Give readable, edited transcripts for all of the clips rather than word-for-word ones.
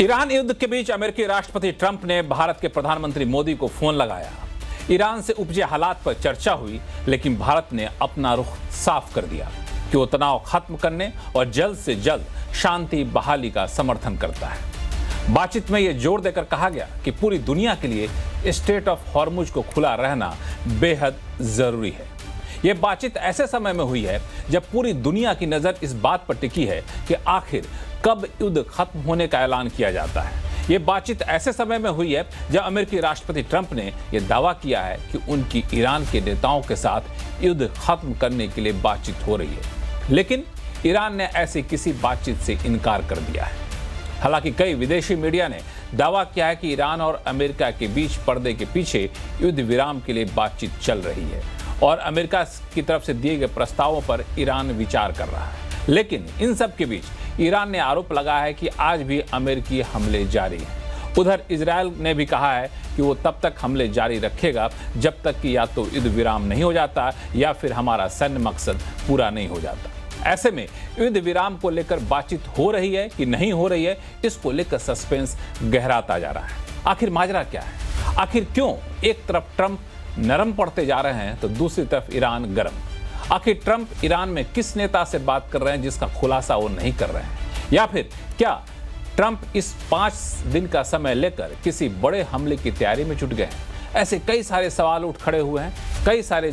Iran युद्ध के बीच अमेरिकी राष्ट्रपति ट्रंप ने भारत के प्रधानमंत्री मोदी को फोन लगाया। ईरान से उपजे हालात पर चर्चा हुई, लेकिन भारत ने अपना रुख साफ कर दिया कि वो तनाव खत्म करने और जल्द से जल्द शांति बहाली का समर्थन करता है। बातचीत में यह जोर देकर कहा गया कि पूरी दुनिया के लिए स्ट्रेट ऑफ हॉर्मुज को खुला रहना बेहद जरूरी है। यह बातचीत ऐसे समय में हुई है जब पूरी दुनिया की नजर इस बात पर टिकी है कि आखिर कब युद्ध खत्म होने का ऐलान किया जाता है। यह बातचीत ऐसे समय में हुई है जब अमेरिकी राष्ट्रपति ट्रंप ने यह दावा किया है कि उनकी ईरान के नेताओं के साथ युद्ध खत्म करने के लिए बातचीत हो रही है, लेकिन ईरान ने ऐसी किसी बातचीत से इनकार कर दिया है। हालांकि कई विदेशी मीडिया ने दावा किया है कि ईरान और अमेरिका के बीच पर्दे के पीछे युद्ध विराम के लिए बातचीत चल रही है और अमेरिका की तरफ से दिए गए प्रस्तावों पर ईरान विचार कर रहा है। लेकिन इन सब के बीच ईरान ने आरोप लगाया है कि आज भी अमेरिकी हमले जारी हैं। उधर इजरायल ने भी कहा है कि वो तब तक हमले जारी रखेगा जब तक कि या तो युद्ध विराम नहीं हो जाता या फिर हमारा सैन्य मकसद पूरा नहीं हो जाता। ऐसे में युद्ध विराम को लेकर बातचीत हो रही है कि नहीं हो रही है, इसको लेकर सस्पेंस गहराता जा रहा है। आखिर माजरा क्या है? आखिर क्यों एक तरफ ट्रंप नरम पड़ते जा रहे हैं तो दूसरी तरफ ईरान गर्म? आखिर ट्रंप ईरान में किस नेता से बात कर रहे हैं जिसका खुलासा वो नहीं कर रहे हैं? या फिर क्या ट्रंप इस 5 दिन का समय लेकर किसी बड़े हमले की तैयारी में जुट गए हैं? ऐसे कई सारे सवाल उठ खड़े हुए हैं, कई सारे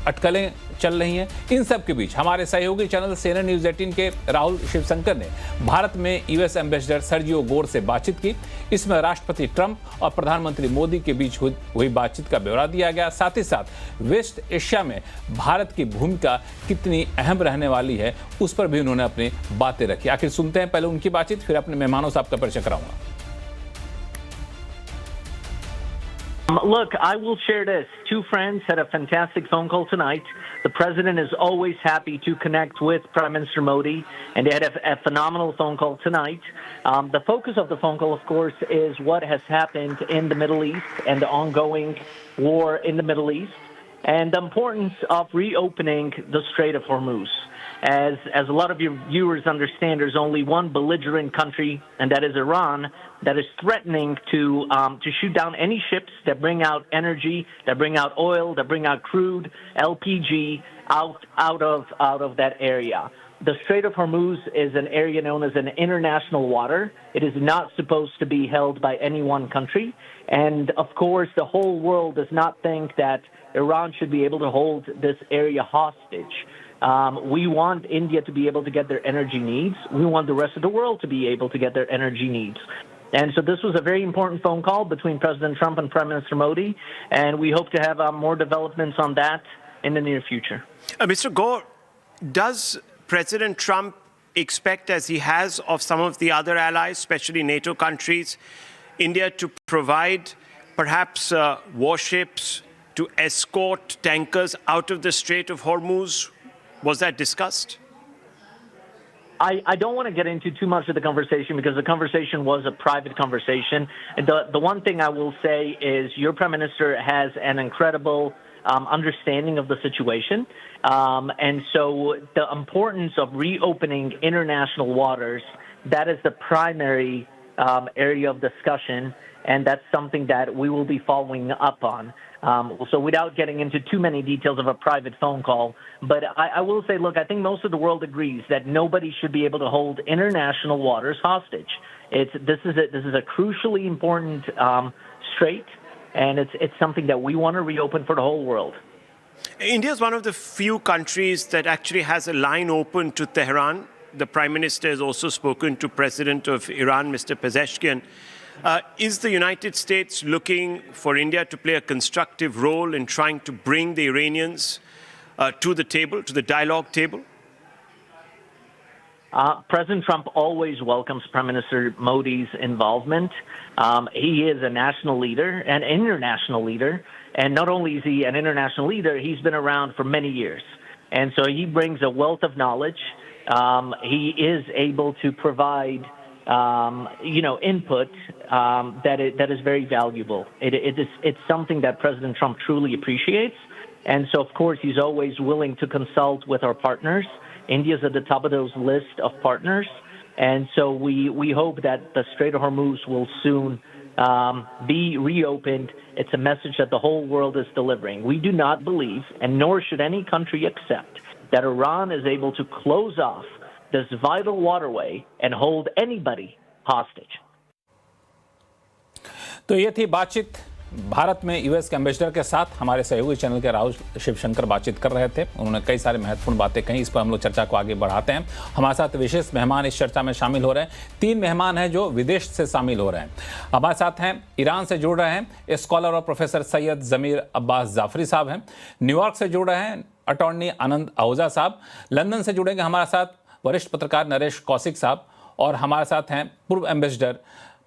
अटकलें चल रही हैं। इन सब के बीच हमारे सहयोगी चैनल CNN न्यूज़ 18 के राहुल शिवशंकर ने भारत में यूएस एम्बेसडर सर्जियो गोर से बातचीत की। इसमें राष्ट्रपति ट्रंप और प्रधानमंत्री मोदी के बीच हुई बातचीत का ब्यौरा दिया गया। साथ ही साथ वेस्ट एशिया में भारत की भूमिका कितनी अहम रहने वाली है, उस पर भी उन्होंने अपनी बातें रखी। आखिर सुनते हैं पहले उनकी बातचीत, फिर अपने मेहमानों से आपका परिचय कराऊंगा। Look, I will share this. Two friends had a fantastic phone call tonight. The president is always happy to connect with Prime Minister Modi, and they had a phenomenal phone call tonight. The focus of the phone call, of course, is what has happened in the Middle East and the ongoing war in the Middle East, and the importance of reopening the Strait of Hormuz. As a lot of your viewers understand, there's only one belligerent country, and that is Iran, that is threatening to shoot down any ships that bring out energy, that bring out oil, that bring out crude, LPG out of that area. The Strait of Hormuz is an area known as an international water. It is not supposed to be held by any one country. And, of course, the whole world does not think that Iran should be able to hold this area hostage. We want India to be able to get their energy needs. We want the rest of the world to be able to get their energy needs. And so this was a very important phone call between President Trump and Prime Minister Modi, and we hope to have more developments on that in the near future. Mr. Gore, does President Trump expect, as he has of some of the other allies, especially NATO countries, India to provide perhaps warships to escort tankers out of the Strait of Hormuz? Was that discussed? I don't want to get into too much of the conversation because the conversation was a private conversation. The one thing I will say is your Prime Minister has an incredible understanding of the situation. And so the importance of reopening international waters, that is the primary area of discussion, and that's something that we will be following up on. So without getting into too many details of a private phone call, but I will say, look, I think most of the world agrees that nobody should be able to hold international waters hostage. This is a crucially important strait, and it's something that we want to reopen for the whole world. India is one of the few countries that actually has a line open to Tehran. The Prime Minister has also spoken to President of Iran, Mr. Pezeshkian. Is the United States looking for India to play a constructive role in trying to bring the Iranians to the table, to the dialogue table? President Trump always welcomes Prime Minister Modi's involvement. He is a national leader, an international leader, and not only is he an international leader, he's been around for many years. And so he brings a wealth of knowledge. He is able to provide input that is very valuable. It's something that President Trump truly appreciates. And so, of course, he's always willing to consult with our partners. India's at the top of those list of partners. And so we hope that the Strait of Hormuz will soon be reopened. It's a message that the whole world is delivering. We do not believe, and nor should any country accept, that Iran is able to close off this vital waterway and hold anybody hostage. तो ये थी बातचीत भारत में US के ambassador के साथ। हमारे सहयोगी चैनल के राहुल शिवशंकर बातचीत कर रहे थे। उन्होंने कई सारे महत्वपूर्ण बातें कही। इस पर हम लोग चर्चा को आगे बढ़ाते हैं। हमारे साथ विशेष मेहमान इस चर्चा में शामिल हो रहे हैं। 3 मेहमान हैं जो विदेश से शामिल हो रहे हैं। हमारे साथ हैं ईरान से जुड़ रहे हैं स्कॉलर और प्रोफेसर सैयद ज़मीर अब्बास जाफरी साहब हैं। न्यूयॉर्क से जुड़ रहे हैं अटॉर्नी आनंद आहूजा साहब। लंदन से जुड़ेंगे हमारे साथ वरिष्ठ पत्रकार नरेश कौशिक साहब। और हमारे साथ हैं पूर्व एम्बेसडर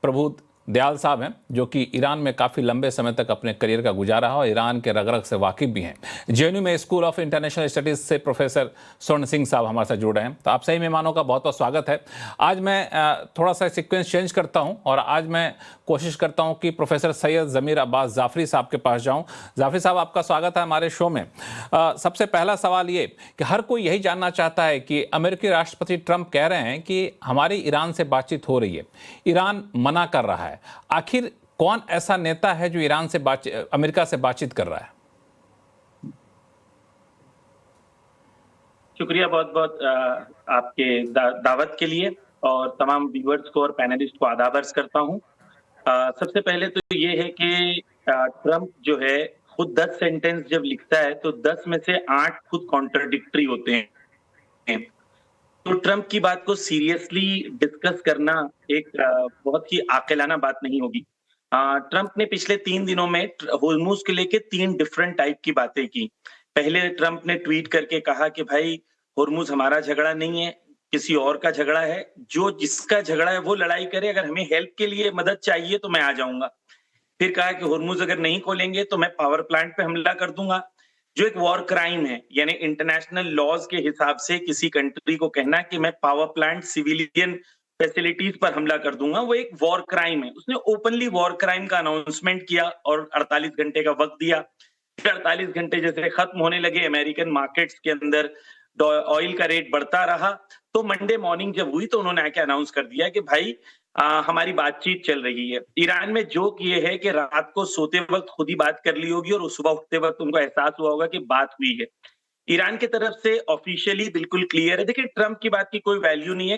प्रभु दयाल साहब हैं, जो कि ईरान में काफ़ी लंबे समय तक अपने करियर का गुजारा है और ईरान के रग-रग से वाकिफ़ भी हैं। जेएनयू में स्कूल ऑफ इंटरनेशनल स्टडीज़ से प्रोफेसर स्वर्ण सिंह साहब हमारे साथ जुड़ रहे हैं। तो आप सही मेहमानों का बहुत बहुत स्वागत है। आज मैं थोड़ा सा सीक्वेंस चेंज करता हूं और आज मैं कोशिश करता हूं कि प्रोफेसर सैयद ज़मीर अब्बास जाफरी साहब के पास जाऊं। जाफरी साहब, आपका स्वागत है हमारे शो में। सबसे पहला सवाल ये कि हर कोई यही जानना चाहता है कि अमेरिकी राष्ट्रपति ट्रंप कह रहे हैं कि हमारी ईरान से बातचीत हो रही है, ईरान मना कर रहा है। आखिर कौन ऐसा नेता है जो ईरान से अमेरिका से बातचीत कर रहा है? शुक्रिया बहुत बहुत आपके दावत के लिए और तमाम व्यूअर्स को और पैनलिस्ट को आदाब अर्ज करता हूं। सबसे पहले तो ये है कि ट्रंप जो है खुद 10 सेंटेंस जब लिखता है तो 10 में से 8 खुद कॉन्ट्राडिक्टरी होते हैं। तो ट्रंप की बात को सीरियसली डिस्कस करना एक बहुत ही आकिलाना बात नहीं होगी। ट्रंप ने पिछले 3 दिनों में होर्मुज के लेके 3 डिफरेंट टाइप की बातें की। पहले ट्रंप ने ट्वीट करके कहा कि भाई होर्मुज हमारा झगड़ा नहीं है, किसी और का झगड़ा है, जो जिसका झगड़ा है वो लड़ाई करे, अगर हमें हेल्प के लिए मदद चाहिए तो मैं आ जाऊंगा। फिर कहा कि होर्मुज अगर नहीं खोलेंगे तो मैं पावर प्लांट पे हमला कर दूंगा, जो एक वॉर क्राइम है। यानी इंटरनेशनल लॉज के हिसाब से किसी कंट्री को कहना कि मैं पावर प्लांट, सिविलियन फैसिलिटीज पर हमला कर दूंगा, वो एक वॉर क्राइम है। उसने ओपनली वॉर क्राइम का अनाउंसमेंट किया और 48 घंटे का वक्त दिया। फिर 48 घंटे जैसे खत्म होने लगे, अमेरिकन मार्केट्स के अंदर ऑयल का रेट बढ़ता रहा, तो मंडे मॉर्निंग जब हुई तो उन्होंने आके अनाउंस कर दिया कि भाई हमारी बातचीत चल रही है। ईरान में जोक ये है कि रात को सोते वक्त खुद ही बात कर ली होगी और सुबह उठते वक्त उनको एहसास हुआ होगा कि बात हुई है। ईरान की तरफ से ऑफिशियली बिल्कुल क्लियर है। देखिए, ट्रंप की बात की कोई वैल्यू नहीं है।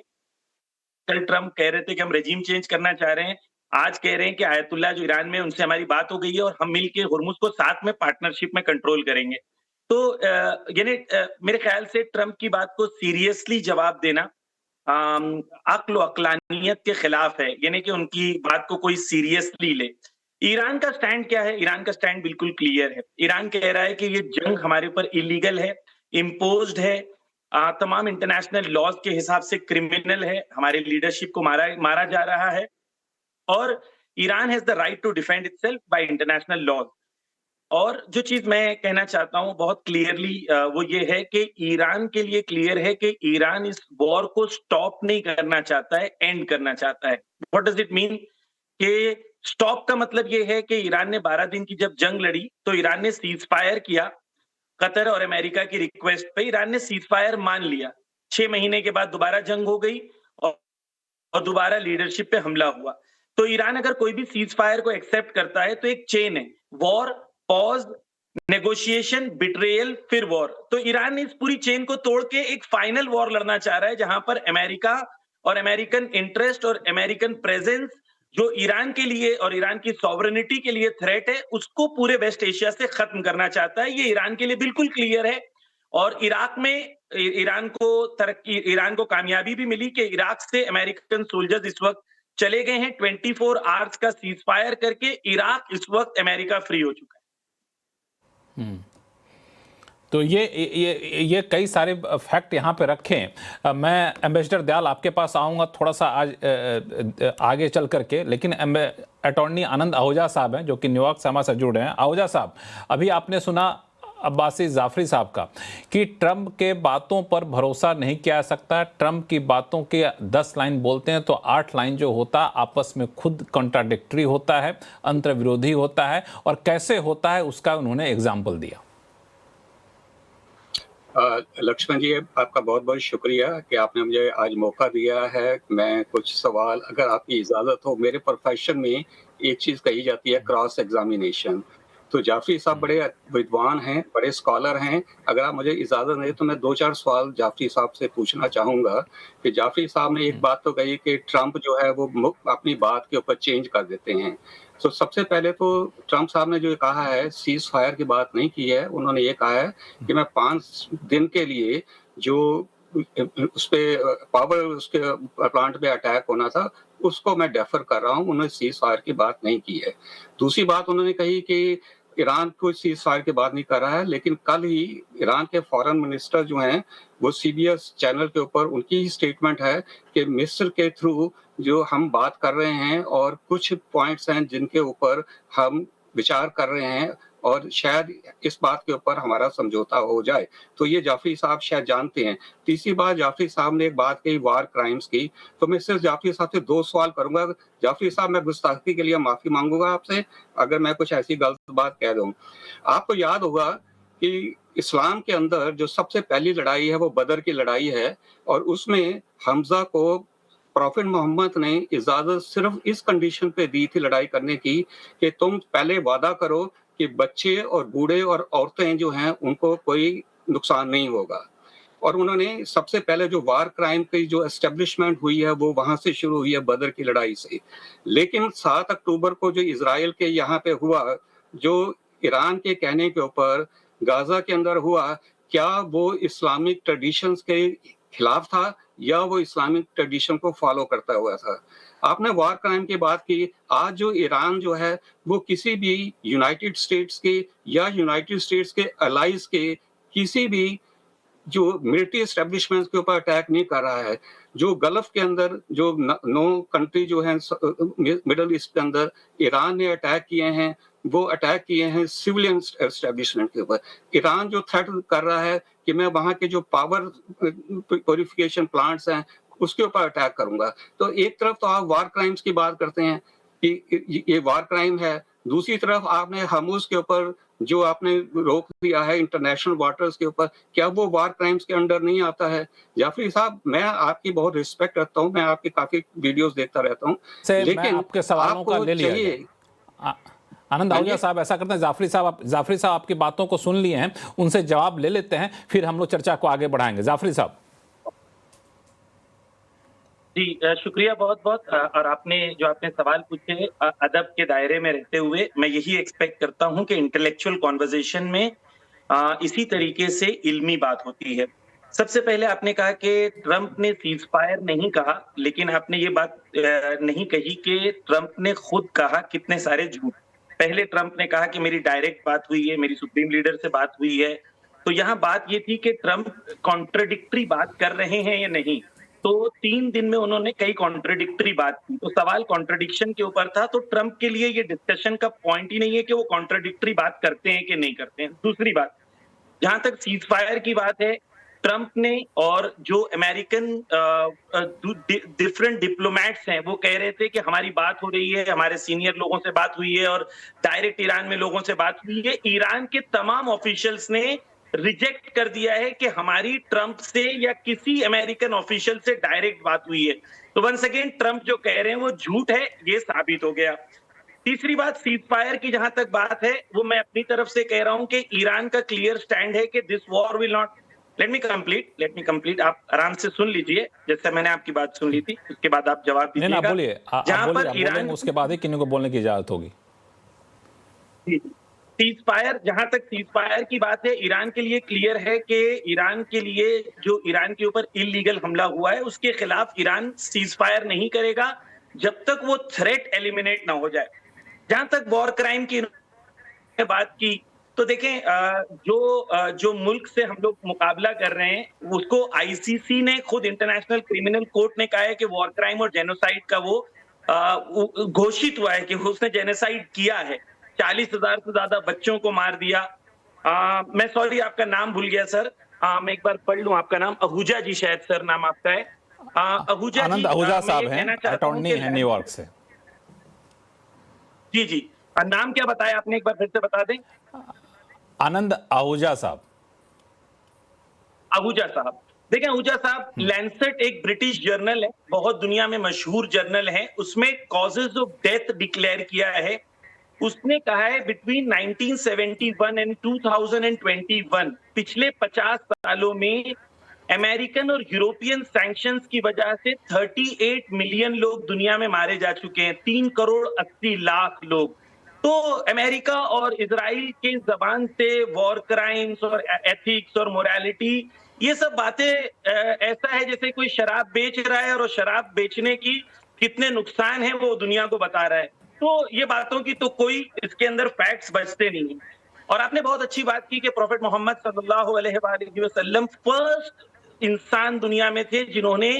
कल ट्रंप कह रहे थे कि हम रेजिम चेंज करना चाह रहे हैं, आज कह रहे हैं कि आयतुल्ला जो ईरान में, उनसे हमारी बात हो गई है और हम मिलकर होर्मुज को साथ में पार्टनरशिप में कंट्रोल करेंगे। तो यानी मेरे ख्याल से ट्रंप की बात को सीरियसली जवाब देना अक्ल और अक्लानियत के खिलाफ है, यानी कि उनकी बात को कोई सीरियसली ले। ईरान का स्टैंड क्या है? ईरान का स्टैंड बिल्कुल क्लियर है। ईरान कह रहा है कि ये जंग हमारे ऊपर इलीगल है, इम्पोज्ड है, तमाम इंटरनेशनल लॉज के हिसाब से क्रिमिनल है, हमारे लीडरशिप को मारा जा रहा है और Iran has the right to defend itself by international laws. और जो चीज मैं कहना चाहता हूं बहुत क्लियरली वो ये है कि ईरान के लिए क्लियर है कि ईरान इस वॉर को स्टॉप नहीं करना चाहता है, एंड करना चाहता है। What does it mean? कि स्टॉप का मतलब ये है कि ईरान ने 12 दिन की जब जंग लड़ी तो ईरान ने सीज फायर किया। कतर और अमेरिका की रिक्वेस्ट पे ईरान ने सीज फायर मान लिया। 6 महीने के बाद दोबारा जंग हो गई और दोबारा लीडरशिप पे हमला हुआ। तो ईरान अगर कोई भी सीज फायर को एक्सेप्ट करता है तो एक चेन है, वॉर, पॉज, नेगोशिएशन, बिट्रेयल, फिर वॉर। तो ईरान इस पूरी चेन को तोड़ के एक फाइनल वॉर लड़ना चाह रहा है, जहां पर अमेरिका और अमेरिकन इंटरेस्ट और अमेरिकन प्रेजेंस जो ईरान के लिए और ईरान की सॉवरेनिटी के लिए थ्रेट है, उसको पूरे वेस्ट एशिया से खत्म करना चाहता है। ये ईरान के लिए बिल्कुल क्लियर है। और इराक में ईरान को कामयाबी भी मिली कि इराक से अमेरिकन सोल्जर्स इस वक्त चले गए हैं। 24 आवर्स का सीज फायर करके इराक इस वक्त अमेरिका फ्री हो चुका है। तो ये कई सारे फैक्ट यहाँ पे रखें। मैं एम्बेसडर दयाल आपके पास आऊँगा थोड़ा सा आज आगे चल करके, लेकिन अटॉर्नी आनंद आहूजा साहब हैं जो कि न्यूयॉर्क से हमारे साथ जुड़ रहे हैं। आहूजा साहब, अभी आपने सुना अब्बासी जाफरी साहब का कि ट्रंप के बातों पर भरोसा नहीं किया जा सकता। ट्रंप की बातों के 10 लाइन बोलते हैं तो 8 लाइन जो होता है आपस में खुद कॉन्ट्राडिक्टरी होता है, अंतर विरोधी होता है, और कैसे होता है उसका उन्होंने एग्जाम्पल दिया। लक्ष्मण जी, आपका बहुत बहुत शुक्रिया कि आपने मुझे आज मौका दिया है। मैं कुछ सवाल, अगर आपकी इजाज़त हो, मेरे प्रोफेशन में एक चीज़ कही जाती है क्रॉस एग्जामिनेशन। तो जाफरी साहब बड़े विद्वान हैं, बड़े स्कॉलर हैं। अगर आप मुझे इजाज़त दें तो मैं 2-4 सवाल जाफरी साहब से पूछना चाहूँगा कि जाफरी साहब ने एक बात तो कही कि ट्रंप जो है वो अपनी बात के ऊपर चेंज कर देते हैं। तो सबसे पहले तो ट्रंप साहब ने जो कहा है, सीज़ फायर की बात नहीं की है। उन्होंने ये कहा है कि मैं 5 दिन के लिए जो उस पे पावर उसके प्लांट पे अटैक होना था, उसको मैं डेफर कर रहा हूँ। उन्होंने सीज़ फायर की बात नहीं की है। दूसरी बात उन्होंने कही कि ईरान कोई सीज़ फायर की बात नहीं कर रहा है, लेकिन कल ही ईरान के फॉरेन मिनिस्टर जो हैं, वो सीबीएस चैनल के ऊपर उनकी ही स्टेटमेंट है कि मिस्र के थ्रू जो हम बात कर रहे हैं और कुछ पॉइंट्स हैं जिनके ऊपर हम विचार कर रहे हैं और शायद इस बात के ऊपर हमारा समझौता हो जाए। तो ये जाफरी साहब शायद जानते हैं। तीसरी बात, जाफरी साहब ने एक बात कही वार क्राइम्स की, तो मैं सिर्फ जाफरी साहब से 2 सवाल करूंगा। जाफरी साहब, मैं गुस्ताखी के लिए माफी मांगूंगा आपसे अगर मैं कुछ ऐसी गलत बात कह दूं। आपको याद होगा कि इस्लाम के अंदर जो सबसे पहली लड़ाई है वो बदर की लड़ाई है, और उसमें हमजा को प्रॉफिट मोहम्मद ने इजाजत सिर्फ इस कंडीशन पे दी थी लड़ाई करने की कि तुम पहले वादा करो कि बच्चे और बूढ़े और औरतें जो हैं उनको कोई नुकसान नहीं होगा। और उन्होंने सबसे पहले जो वार क्राइम की जो एस्टेब्लिशमेंट हुई है वो वहां से शुरू हुई है, बदर की लड़ाई से। लेकिन 7 अक्टूबर को जो इजराइल के यहाँ पे हुआ, जो ईरान के कहने के ऊपर गाजा के अंदर हुआ, क्या वो इस्लामिक ट्रेडिशंस के खिलाफ था या वो इस्लामिक ट्रेडिशन को फॉलो करता हुआ था? आपने वार क्राइम की बात की। आज जो ईरान जो है वो किसी भी यूनाइटेड स्टेट्स के या यूनाइटेड स्टेट्स के अलाइज के किसी भी जो मिलिट्री एस्टेब्लिशमेंट्स के ऊपर अटैक नहीं कर रहा है। जो गल्फ के अंदर जो 9 कंट्री जो हैं मिडल ईस्ट के अंदर ईरान ने अटैक किए हैं, वो अटैक किए हैं सिविलियन एस्टेब्लिशमेंट के ऊपर। ईरान जो थ्रेट कर रहा है कि मैं वहां के जो पावर प्यूरिफिकेशन प्लांट्स हैं उसके ऊपर अटैक करूंगा। तो एक तरफ तो आप वार क्राइम्स की बात करते हैं कि ये वार क्राइम है, दूसरी तरफ आपने हमूज के ऊपर जो आपने रोक दिया है इंटरनेशनल वाटर्स के ऊपर, क्या वो वार क्राइम्स के अंडर नहीं आता है? जाफरी साहब, मैं आपकी बहुत रिस्पेक्ट रखता हूं, मैं आपके काफी वीडियोस देखता रहता हूं, लेकिन आपके सवालों का ले लिया गया। आनंद आहूजा साहब, ऐसा करते हैं, जाफरी साहब आपकी बातों को सुन लिए हैं, उनसे जवाब ले लेते हैं, फिर हम लोग चर्चा को आगे बढ़ाएंगे। जाफरी साहब जी, शुक्रिया बहुत बहुत। और आपने सवाल पूछे अदब के दायरे में रहते हुए, मैं यही एक्सपेक्ट करता हूं कि इंटेलेक्चुअल कॉन्वर्सेशन में इसी तरीके से इल्मी बात होती है। सबसे पहले आपने कहा कि ट्रंप ने सीज फायर नहीं कहा, लेकिन आपने ये बात नहीं कही कि ट्रंप ने खुद कहा कितने सारे झूठ। पहले ट्रंप ने कहा कि मेरी डायरेक्ट बात हुई है, मेरी सुप्रीम लीडर से बात हुई है। तो यहाँ बात ये थी कि ट्रंप कॉन्ट्रडिक्टरी बात कर रहे हैं या नहीं। तो 3 दिन में उन्होंने कई कॉन्ट्रडिक्टरी बात की, तो सवाल कॉन्ट्रडिक्शन के ऊपर था। तो ट्रंप के लिए ये डिस्कशन का पॉइंट ही नहीं है कि वो कॉन्ट्रडिक्टरी बात करते हैं कि नहीं करते हैं। दूसरी बात, जहां तक सीज फायर की बात है, ट्रंप ने और जो अमेरिकन डिफरेंट डिप्लोमेट्स हैं वो कह रहे थे कि हमारी बात हो रही है, हमारे सीनियर लोगों से बात हुई है और डायरेक्ट ईरान में लोगों से बात हुई है। ईरान के तमाम ऑफिशियल्स ने रिजेक्ट कर दिया है कि हमारी ट्रंप से या किसी अमेरिकन ऑफिशियल से डायरेक्ट बात हुई है। तो वंस अगेन ट्रंप जो कह रहे हैं वो झूठ है, ये साबित हो गया। तीसरी बात, सीज फायर की जहां तक बात है, वो मैं अपनी तरफ से कह रहा हूं कि ईरान का क्लियर स्टैंड है कि this war will not. Let me complete, आप आराम से सुन लीजिए, जैसे मैंने आपकी बात सुन ली थी, उसके बाद आप जवाब दीजिएगा। बोलिए, जहां पर ईरान, उसके बाद ही किन्हीं को बोलने की इजाजत होगी। सीज फायर, जहां तक सीज फायर की बात है, ईरान के लिए क्लियर है कि ईरान के लिए जो ईरान के ऊपर इलीगल हमला हुआ है उसके खिलाफ ईरान सीज फायर नहीं करेगा जब तक वो थ्रेट एलिमिनेट ना हो जाए। जहां तक वॉर क्राइम की बात की, तो देखें, जो मुल्क से हम लोग मुकाबला कर रहे हैं उसको आईसीसी ने खुद, इंटरनेशनल क्रिमिनल कोर्ट ने कहा है कि वॉर क्राइम और जेनोसाइड का वो घोषित हुआ है कि उसने जेनोसाइड किया है। 40,000 से ज्यादा बच्चों को मार दिया। मैं सॉरी, आपका नाम भूल गया सर, मैं एक बार पढ़ लूं आपका नाम। आहूजा जी शायद सर नाम आपका है। आहूजा, आनंद आहूजा साहब हैं, अटॉर्नी है न्यूयॉर्क से। जी, नाम क्या बताया आपने, एक बार फिर से बता दें। आनंद आहूजा साहब। आहूजा साहब। देखें आहूजा साहब, लैंसेट एक ब्रिटिश जर्नल है, बहुत दुनिया में मशहूर जर्नल है, उसमें कॉजेज ऑफ डेथ डिक्लेयर किया है। उसने कहा है बिटवीन 1971 एंड 2021 पिछले 50 सालों में अमेरिकन और यूरोपियन सैंक्शंस की वजह से 38 मिलियन लोग दुनिया में मारे जा चुके हैं, 3 करोड़ 80 लाख लोग। तो अमेरिका और इजराइल के जबान से वॉर क्राइम्स और एथिक्स और मोरालिटी, ये सब बातें ऐसा है जैसे कोई शराब बेच रहा है और शराब बेचने की कितने नुकसान है वो दुनिया को बता रहा है। तो ये बातों की तो कोई इसके अंदर फैक्ट्स बचते नहीं है। और आपने बहुत अच्छी बात की कि प्रोफेट मोहम्मद सल्लल्लाहु अलैहि वसल्लम फर्स्ट इंसान दुनिया में थे जिन्होंने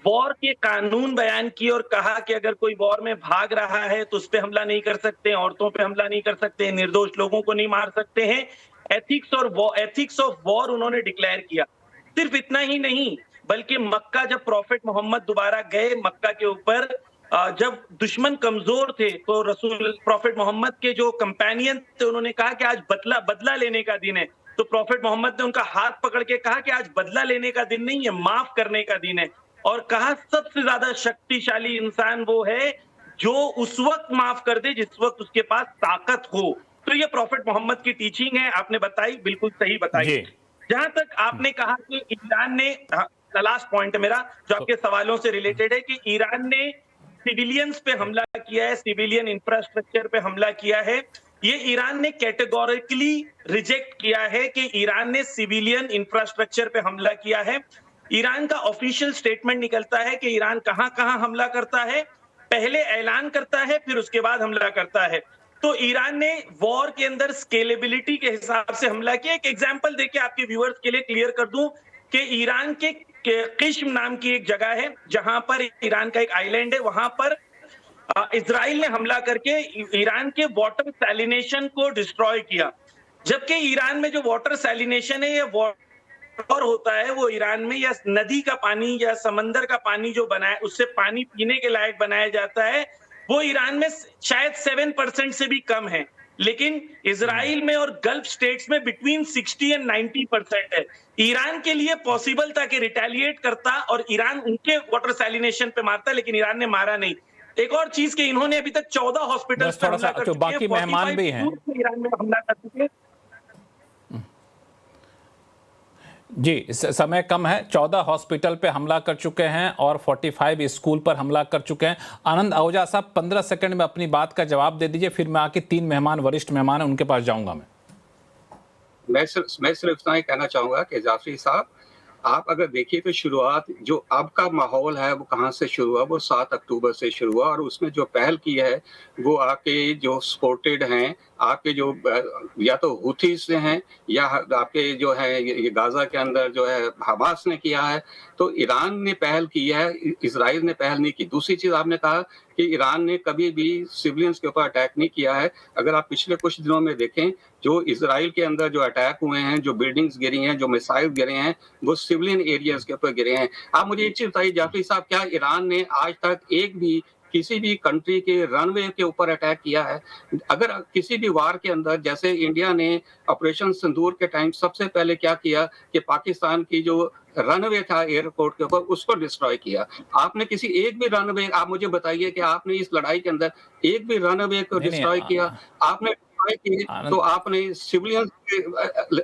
वॉर के कानून बयान किए और कहा कि अगर कोई वॉर में भाग रहा है तो उस पर हमला नहीं कर सकते, औरतों पे हमला नहीं कर सकते, निर्दोष लोगों को नहीं मार सकते हैं। एथिक्स ऑफ वॉर उन्होंने डिक्लेयर किया। सिर्फ इतना ही नहीं, बल्कि मक्का जब प्रोफेट मोहम्मद दोबारा गए मक्का के ऊपर, जब दुश्मन कमजोर थे तो रसूल प्रोफेट मोहम्मद के जो कंपेनियन थे उन्होंने कहा कि आज बदला लेने का दिन है। तो प्रोफेट मोहम्मद ने उनका हाथ पकड़ के कहा कि आज बदला लेने का दिन नहीं है, माफ करने का दिन है। और कहा सबसे ज्यादा शक्तिशाली इंसान वो है जो उस वक्त माफ कर दे जिस वक्त उसके पास ताकत हो। तो ये प्रोफेट मोहम्मद की टीचिंग है, आपने बताई, बिल्कुल सही बताई। जहां तक आपने कहा कि ईरान ने, लास्ट पॉइंट है मेरा जो आपके सवालों से रिलेटेड है, कि ईरान ने सिविलियंस पे हमला किया है, सिविलियन इंफ्रास्ट्रक्चर पे हमला किया है। ये ईरान ने कैटेगोरिकली रिजेक्ट किया है कि ईरान ने सिविलियन इंफ्रास्ट्रक्चर पे हमला किया है। ईरान का ऑफिशियल स्टेटमेंट निकलता है कि ईरान कहां कहां हमला करता है, पहले ऐलान करता है फिर उसके बाद हमला करता है। तो ईरान ने वॉर के अंदर स्केलेबिलिटी के हिसाब से हमला किया। एक एग्जांपल देके आपके व्यूअर्स के लिए क्लियर कर दूं कि ईरान के किश्म नाम की एक जगह है जहां पर ईरान का एक आइलैंड है, वहां पर इजराइल ने हमला करके ईरान के वाटर सैलिनेशन को डिस्ट्रॉय किया। जबकि ईरान में जो वाटर सैलिनेशन है, ये वाटर होता है वो ईरान में या नदी का पानी या समंदर का पानी जो बनाया उससे पानी पीने के लायक बनाया जाता है, वो ईरान में शायद 7% से भी कम है। लेकिन इजराइल में और गल्फ स्टेट्स में बिटवीन 60 एंड 90% है। ईरान के लिए पॉसिबल था कि रिटेलिएट करता और ईरान उनके वाटर सैलिनेशन पे मारता, लेकिन ईरान ने मारा नहीं। एक और चीज कि इन्होंने अभी तक 14 हॉस्पिटल्स पे हमला कर चुके हैं, बाकी मेहमान भी हैं ईरान में हमला कर चुके हैं। जी, समय कम है। 14 हॉस्पिटल पे हमला कर चुके हैं और 45 स्कूल पर हमला कर चुके हैं। आनंद आहूजा साहब 15 सेकंड में अपनी बात का जवाब दे दीजिए, फिर मैं आके 3 मेहमान, वरिष्ठ मेहमान हैं, उनके पास जाऊंगा। मैं सिर्फ इतना ही कहना चाहूंगा कि जाफरी साहब, आप अगर देखिए तो शुरुआत जो अब का माहौल है वो कहाँ से शुरू हुआ, वो 7 अक्टूबर से शुरू हुआ। और उसमें जो पहल की है वो आपके जो सपोर्टेड हैं, आपके जो या तो हुथी से हैं या आपके जो है ये गाजा के अंदर जो है हमास ने किया है। तो ईरान ने पहल की है, इजराइल ने पहल नहीं की। दूसरी चीज आपने कहा कि ईरान ने कभी भी सिविलियंस के ऊपर अटैक नहीं किया है। अगर आप पिछले कुछ दिनों में देखें, जो इजराइल के अंदर जो अटैक हुए हैं, जो बिल्डिंग्स गिरी हैं, जो मिसाइल गिरे हैं, वो सिविलियन एरियाज के ऊपर गिरे हैं। आप मुझे एक चीज बताइए जाफरी साहब, क्या ईरान ने आज तक एक भी किसी भी कंट्री के रनवे के ऊपर अटैक किया है? अगर किसी भी वार के अंदर, जैसे इंडिया ने ऑपरेशन सिंदूर के टाइम सबसे पहले क्या किया कि पाकिस्तान की जो रनवे था एयरपोर्ट के ऊपर उसको डिस्ट्रॉय किया। आपने किसी एक भी रनवे, आप मुझे बताइए कि आपने इस लड़ाई के अंदर एक भी रनवे को डिस्ट्रॉय किया? आपने तो आपने सिविलियन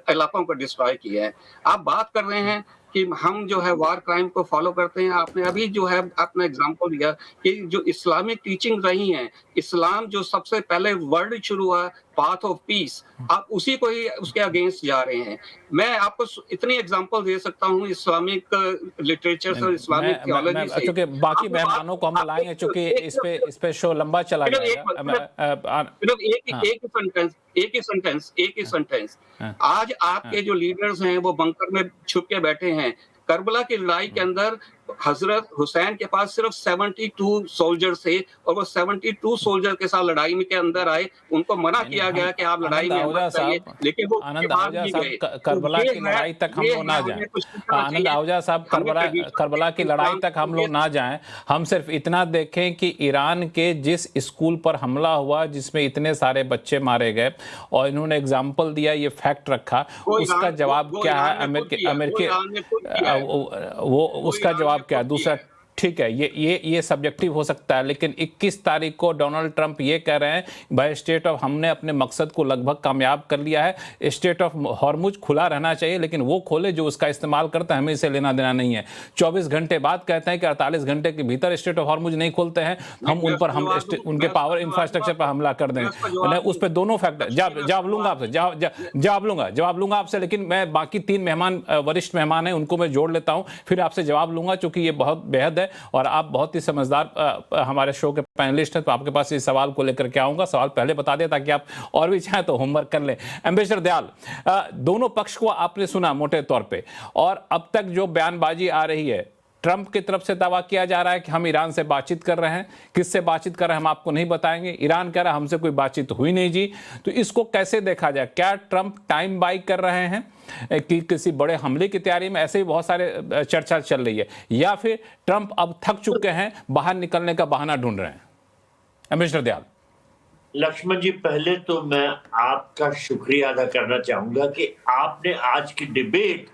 इलाकों को डिस्ट्रॉय किया है। आप बात कर रहे हैं कि हम जो है वार क्राइम को फॉलो करते हैं। आपने अभी जो है अपना एग्जांपल दिया कि जो इस्लामिक टीचिंग रही हैं, इस्लाम जो सबसे पहले वर्ड शुरू हुआ पाथ ऑफ पीस, आप उसी को ही उसके अगेंस्ट जा रहे हैं। मैं आपको इतनी एग्जांपल दे सकता हूं इस्लामिक लिटरेचर से और इस्लामिक थियोलॉजी से। क्योंकि बाकी मेहमानों को हम लाएंगे, चूंकि इस पे शो लंबा चला जाएगा। एक ही सेंटेंस आज आपके जो लीडर्स हैं वो बंकर में छुप के बैठे हैं। करबला की लड़ाई के अंदर हजरत हुसैन के पास सिर्फ 72 सोल्जर थे और वो 72 सोल्जर के साथ लड़ाई में के अंदर आए। उनको मना किया गया कि आप लड़ाई में मत जाइए, लेकिन वो आनंद आहूजा साहब करबला की लड़ाई तक हम लोग ना जाएं। आनंद आहूजा साहब करबला की लड़ाई तक हम लोग ना जाएं। हम सिर्फ इतना देखें कि ईरान के जिस स्कूल पर हमला हुआ जिसमें इतने सारे बच्चे मारे गए और इन्होंने एग्जाम्पल दिया, ये फैक्ट रखा, उसका जवाब क्या है? अमेरिकी वो उसका जवाब क्या है? दूसरा, ठीक है, ये सब्जेक्टिव हो सकता है, लेकिन 21 तारीख को डोनाल्ड ट्रंप ये कह रहे हैं भाई स्टेट ऑफ, हमने अपने मकसद को लगभग कामयाब कर लिया है, स्टेट ऑफ हॉर्मुज खुला रहना चाहिए, लेकिन वो खोले जो उसका इस्तेमाल करता है, हमें इसे लेना देना नहीं है। 24 घंटे बाद कहते हैं कि 48 घंटे के भीतर स्टेट ऑफ हॉर्मुज नहीं खोलते हैं, हम उन पर उनके पावर इंफ्रास्ट्रक्चर पर हमला कर दें। उस पर दोनों फैक्टर जवाब लूंगा आपसे, जवाब लूंगा आपसे, लेकिन मैं बाकी 3 मेहमान, वरिष्ठ मेहमान हैं, उनको मैं जोड़ लेता हूं, फिर आपसे जवाब लूंगा, क्योंकि ये बहुत बेहद है और आप बहुत ही समझदार हमारे शो के पैनलिस्ट हैं, तो आपके पास इस सवाल को लेकर के आऊंगा। सवाल पहले बता दें ताकि आप और भी चाहें तो होमवर्क कर लें। एम्बेसडर दयाल, दोनों पक्ष को आपने सुना मोटे तौर पे, और अब तक जो बयानबाजी आ रही है, ट्रंप की तरफ से दावा किया जा रहा है कि हम ईरान से बातचीत कर रहे हैं, किससे बातचीत कर रहे हैं हम आपको नहीं बताएंगे, ईरान कह रहा है हमसे कोई बातचीत हुई नहीं जी, तो इसको कैसे देखा जाए? क्या ट्रंप टाइम बाई कर रहे हैं कि किसी बड़े हमले की तैयारी में? ऐसे ही बहुत सारे चर्चा चल रही है, या फिर ट्रंप अब थक चुके हैं, बाहर निकलने का बहाना ढूंढ रहे हैं? एम्बेसडर दयाल। लक्ष्मण जी, पहले तो मैं आपका शुक्रिया अदा करना चाहूंगा कि आपने आज की डिबेट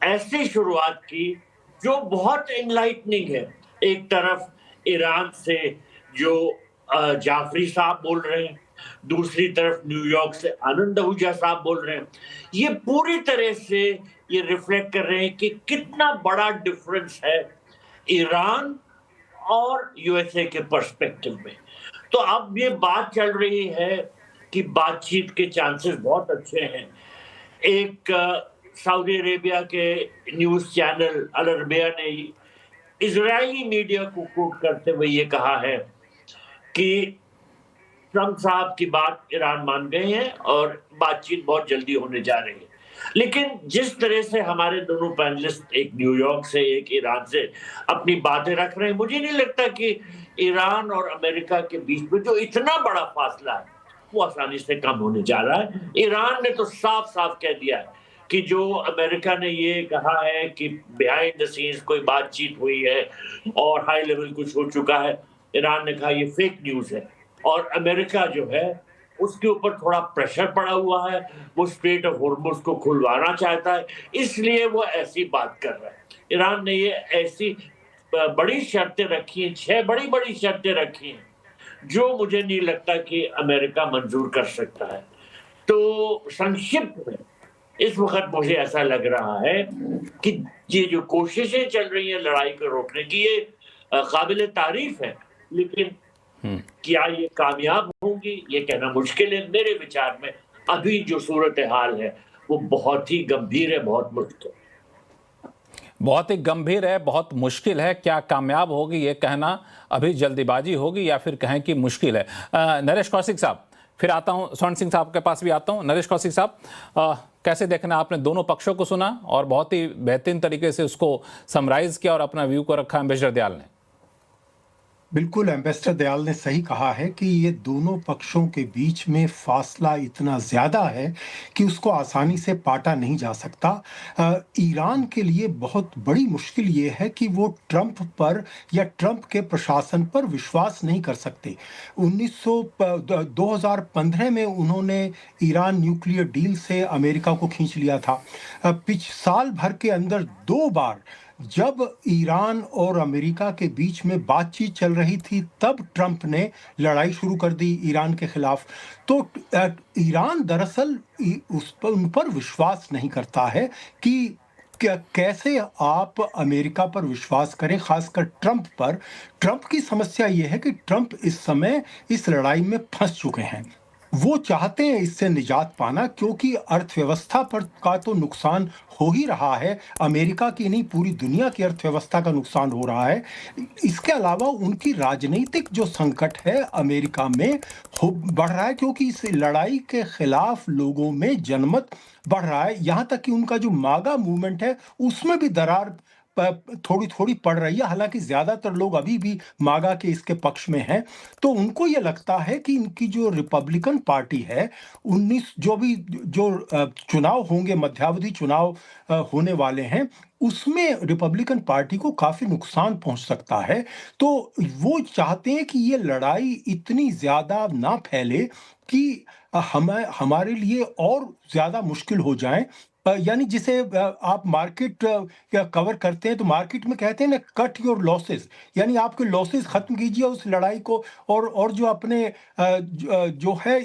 ऐसी शुरुआत की जो बहुत एनलाइटनिंग है। एक तरफ ईरान से जो जाफरी साहब बोल रहे हैं, दूसरी तरफ न्यूयॉर्क से आनंद आहूजा साहब बोल रहे हैं। ये पूरी तरह से ये रिफ्लेक्ट कर रहे हैं कि कितना बड़ा डिफरेंस है ईरान और यूएसए के पर्सपेक्टिव में। तो अब ये बात चल रही है कि बातचीत के चांसेस बहुत अच्छे हैं। एक सऊदी अरेबिया के न्यूज़ चैनल अल अरबिया ने इजरायली मीडिया को कोट करते हुए ये कहा है कि ट्रंप साहब की बात ईरान मान गए हैं और बातचीत बहुत जल्दी होने जा रही है। लेकिन जिस तरह से हमारे दोनों पैनलिस्ट, एक न्यूयॉर्क से एक ईरान से, अपनी बातें रख रहे हैं, मुझे नहीं लगता कि ईरान और अमेरिका के बीच में जो इतना बड़ा फासला है वो आसानी से कम होने जा रहा है। ईरान ने तो साफ साफ कह दिया है कि जो अमेरिका ने ये कहा है कि बिहाइंड द सीन्स कोई बातचीत हुई है और हाई लेवल कुछ हो चुका है, ईरान ने कहा ये फेक न्यूज़ है। और अमेरिका जो है उसके ऊपर थोड़ा प्रेशर पड़ा हुआ है, वो स्ट्रेट ऑफ हॉर्मुज को खुलवाना चाहता है, इसलिए वो ऐसी बात कर रहा है। ईरान ने ये ऐसी बड़ी शर्तें रखी हैं, 6 बड़ी बड़ी शर्तें रखी हैं, जो मुझे नहीं लगता कि अमेरिका मंजूर कर सकता है। तो संक्षिप्त में इस वक्त मुझे ऐसा लग रहा है कि ये जो कोशिशें चल रही हैं लड़ाई को रोकने की, ये काबिल तारीफ है, लेकिन क्या ये कामयाब होंगी ये कहना मुश्किल है। मेरे विचार में अभी जो सूरत हाल है वो बहुत ही गंभीर है, बहुत मुश्किल, बहुत ही गंभीर है, बहुत मुश्किल है। क्या कामयाब होगी ये कहना, अभी जल्दीबाजी होगी या फिर कहें कि मुश्किल है। नरेश कौशिक साहब, फिर आता हूं, स्वर्ण सिंह साहब के पास भी आता हूं। नरेश कौशिक साहब, कैसे देखना, आपने दोनों पक्षों को सुना और बहुत ही बेहतरीन तरीके से उसको समराइज किया और अपना व्यू को रखा एम्बेसडर दयाल ने। बिल्कुल, एम्बेसडर दयाल ने सही कहा है कि ये दोनों पक्षों के बीच में फासला इतना ज़्यादा है कि उसको आसानी से पाटा नहीं जा सकता। ईरान के लिए बहुत बड़ी मुश्किल ये है कि वो ट्रंप पर या ट्रंप के प्रशासन पर विश्वास नहीं कर सकते। 2015 में उन्होंने ईरान न्यूक्लियर डील से अमेरिका को खींच लिया था। साल भर के अंदर 2 बार जब ईरान और अमेरिका के बीच में बातचीत चल रही थी तब ट्रंप ने लड़ाई शुरू कर दी ईरान के खिलाफ। तो ईरान दरअसल उन पर विश्वास नहीं करता है कि कैसे आप अमेरिका पर विश्वास करें, खासकर ट्रंप पर। ट्रंप की समस्या यह है कि ट्रंप इस समय इस लड़ाई में फंस चुके हैं। वो चाहते हैं इससे निजात पाना, क्योंकि अर्थव्यवस्था पर का तो नुकसान हो ही रहा है, अमेरिका की नहीं पूरी दुनिया की अर्थव्यवस्था का नुकसान हो रहा है। इसके अलावा उनकी राजनीतिक जो संकट है अमेरिका में बढ़ रहा है, क्योंकि इस लड़ाई के खिलाफ लोगों में जनमत बढ़ रहा है। यहाँ तक कि उनका जो मागा मूवमेंट है उसमें भी दरार थोड़ी थोड़ी पड़ रही है, हालांकि ज्यादातर लोग अभी भी मागा के इसके पक्ष में हैं। तो उनको ये लगता है कि इनकी जो रिपब्लिकन पार्टी है, 19 जो चुनाव होंगे, मध्यावधि चुनाव होने वाले हैं, उसमें रिपब्लिकन पार्टी को काफी नुकसान पहुंच सकता है। तो वो चाहते हैं कि ये लड़ाई इतनी ज्यादा ना फैले कि हमारे लिए और ज्यादा मुश्किल हो जाए। यानी जिसे आप मार्केट कवर करते हैं तो मार्केट में कहते हैं ना, कट योर लॉसेस, यानी आपके लॉसेस खत्म कीजिए उस लड़ाई को, और जो अपने जो है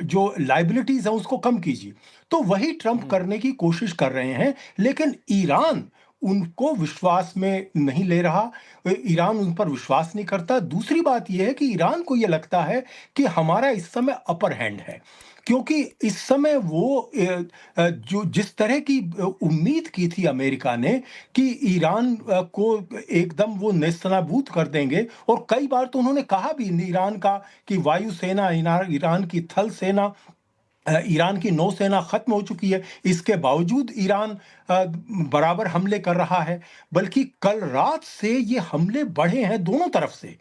जो लाइबिलिटीज है उसको कम कीजिए। तो वही ट्रंप करने की कोशिश कर रहे हैं, लेकिन ईरान उनको विश्वास में नहीं ले रहा, ईरान उन पर विश्वास नहीं करता। दूसरी बात यह है कि ईरान को यह लगता है कि हमारा इस समय अपर हैंड है, क्योंकि इस समय वो जो जिस तरह की उम्मीद की थी अमेरिका ने कि ईरान को एकदम वो नेस्तनाबूद कर देंगे, और कई बार तो उन्होंने कहा भी ईरान का कि वायुसेना, ईरान की थल सेना, ईरान की नौसेना खत्म हो चुकी है, इसके बावजूद ईरान बराबर हमले कर रहा है। बल्कि कल रात से ये हमले बढ़े हैं दोनों तरफ से,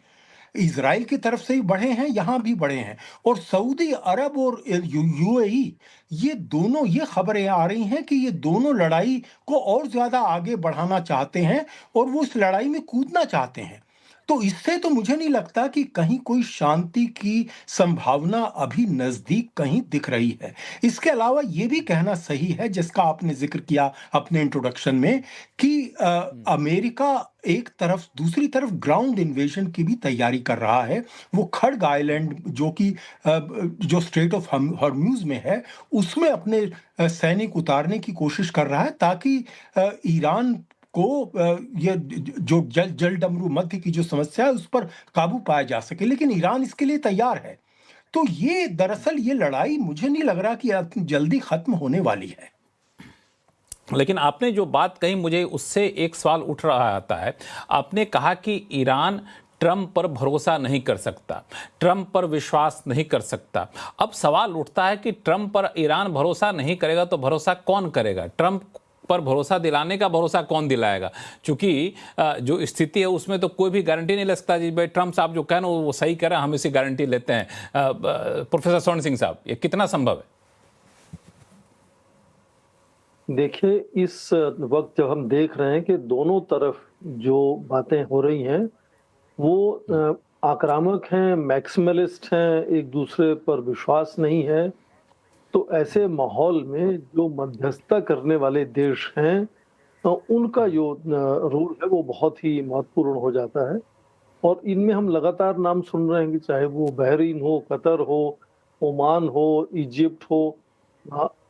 इजराइल की तरफ से भी बढ़े हैं, यहां भी बढ़े हैं, और सऊदी अरब और यूएई, ये दोनों, ये खबरें आ रही हैं कि ये दोनों लड़ाई को और ज्यादा आगे बढ़ाना चाहते हैं और वो इस लड़ाई में कूदना चाहते हैं। तो इससे तो मुझे नहीं लगता कि कहीं कोई शांति की संभावना अभी नजदीक कहीं दिख रही है। इसके अलावा ये भी कहना सही है, जिसका आपने जिक्र किया अपने इंट्रोडक्शन में, कि अमेरिका एक तरफ, दूसरी तरफ ग्राउंड इन्वेजन की भी तैयारी कर रहा है। वो खड़ग आइलैंड जो कि जो स्ट्रेट ऑफ हॉर्म्यूज में है, उसमें अपने सैनिक उतारने की कोशिश कर रहा है, ताकि ईरान को ये जो जल डमरू मध्य की जो समस्या है उस पर काबू पाया जा सके। लेकिन ईरान इसके लिए तैयार है। तो ये दरअसल ये लड़ाई मुझे नहीं लग रहा कि जल्दी खत्म होने वाली है। लेकिन आपने जो बात कही, मुझे उससे एक सवाल उठ रहा आता है। आपने कहा कि ईरान ट्रंप पर भरोसा नहीं कर सकता, ट्रंप पर विश्वास नहीं कर सकता। अब सवाल उठता है कि ट्रंप पर ईरान भरोसा नहीं करेगा तो भरोसा कौन करेगा? ट्रंप पर भरोसा दिलाने का भरोसा कौन दिलाएगा? क्योंकि जो स्थिति है उसमें तो कोई भी गारंटी नहीं ले सकता जी भाई ट्रंप साहब जो कह रहे हैं वो सही कह रहे हैं, हम इसी गारंटी लेते हैं। प्रोफेसर स्वर्ण सिंह साहब, ये कितना संभव है? देखिए, इस वक्त जब हम देख रहे हैं कि दोनों तरफ जो बातें हो रही हैं वो आक्रामक हैं, मैक्सिमलिस्ट हैं, एक दूसरे पर विश्वास नहीं है, तो ऐसे माहौल में जो मध्यस्थता करने वाले देश हैं तो उनका जो रोल है वो बहुत ही महत्वपूर्ण हो जाता है। और इनमें हम लगातार नाम सुन रहे हैं कि चाहे वो बहरीन हो, कतर हो, ओमान हो, इजिप्ट हो,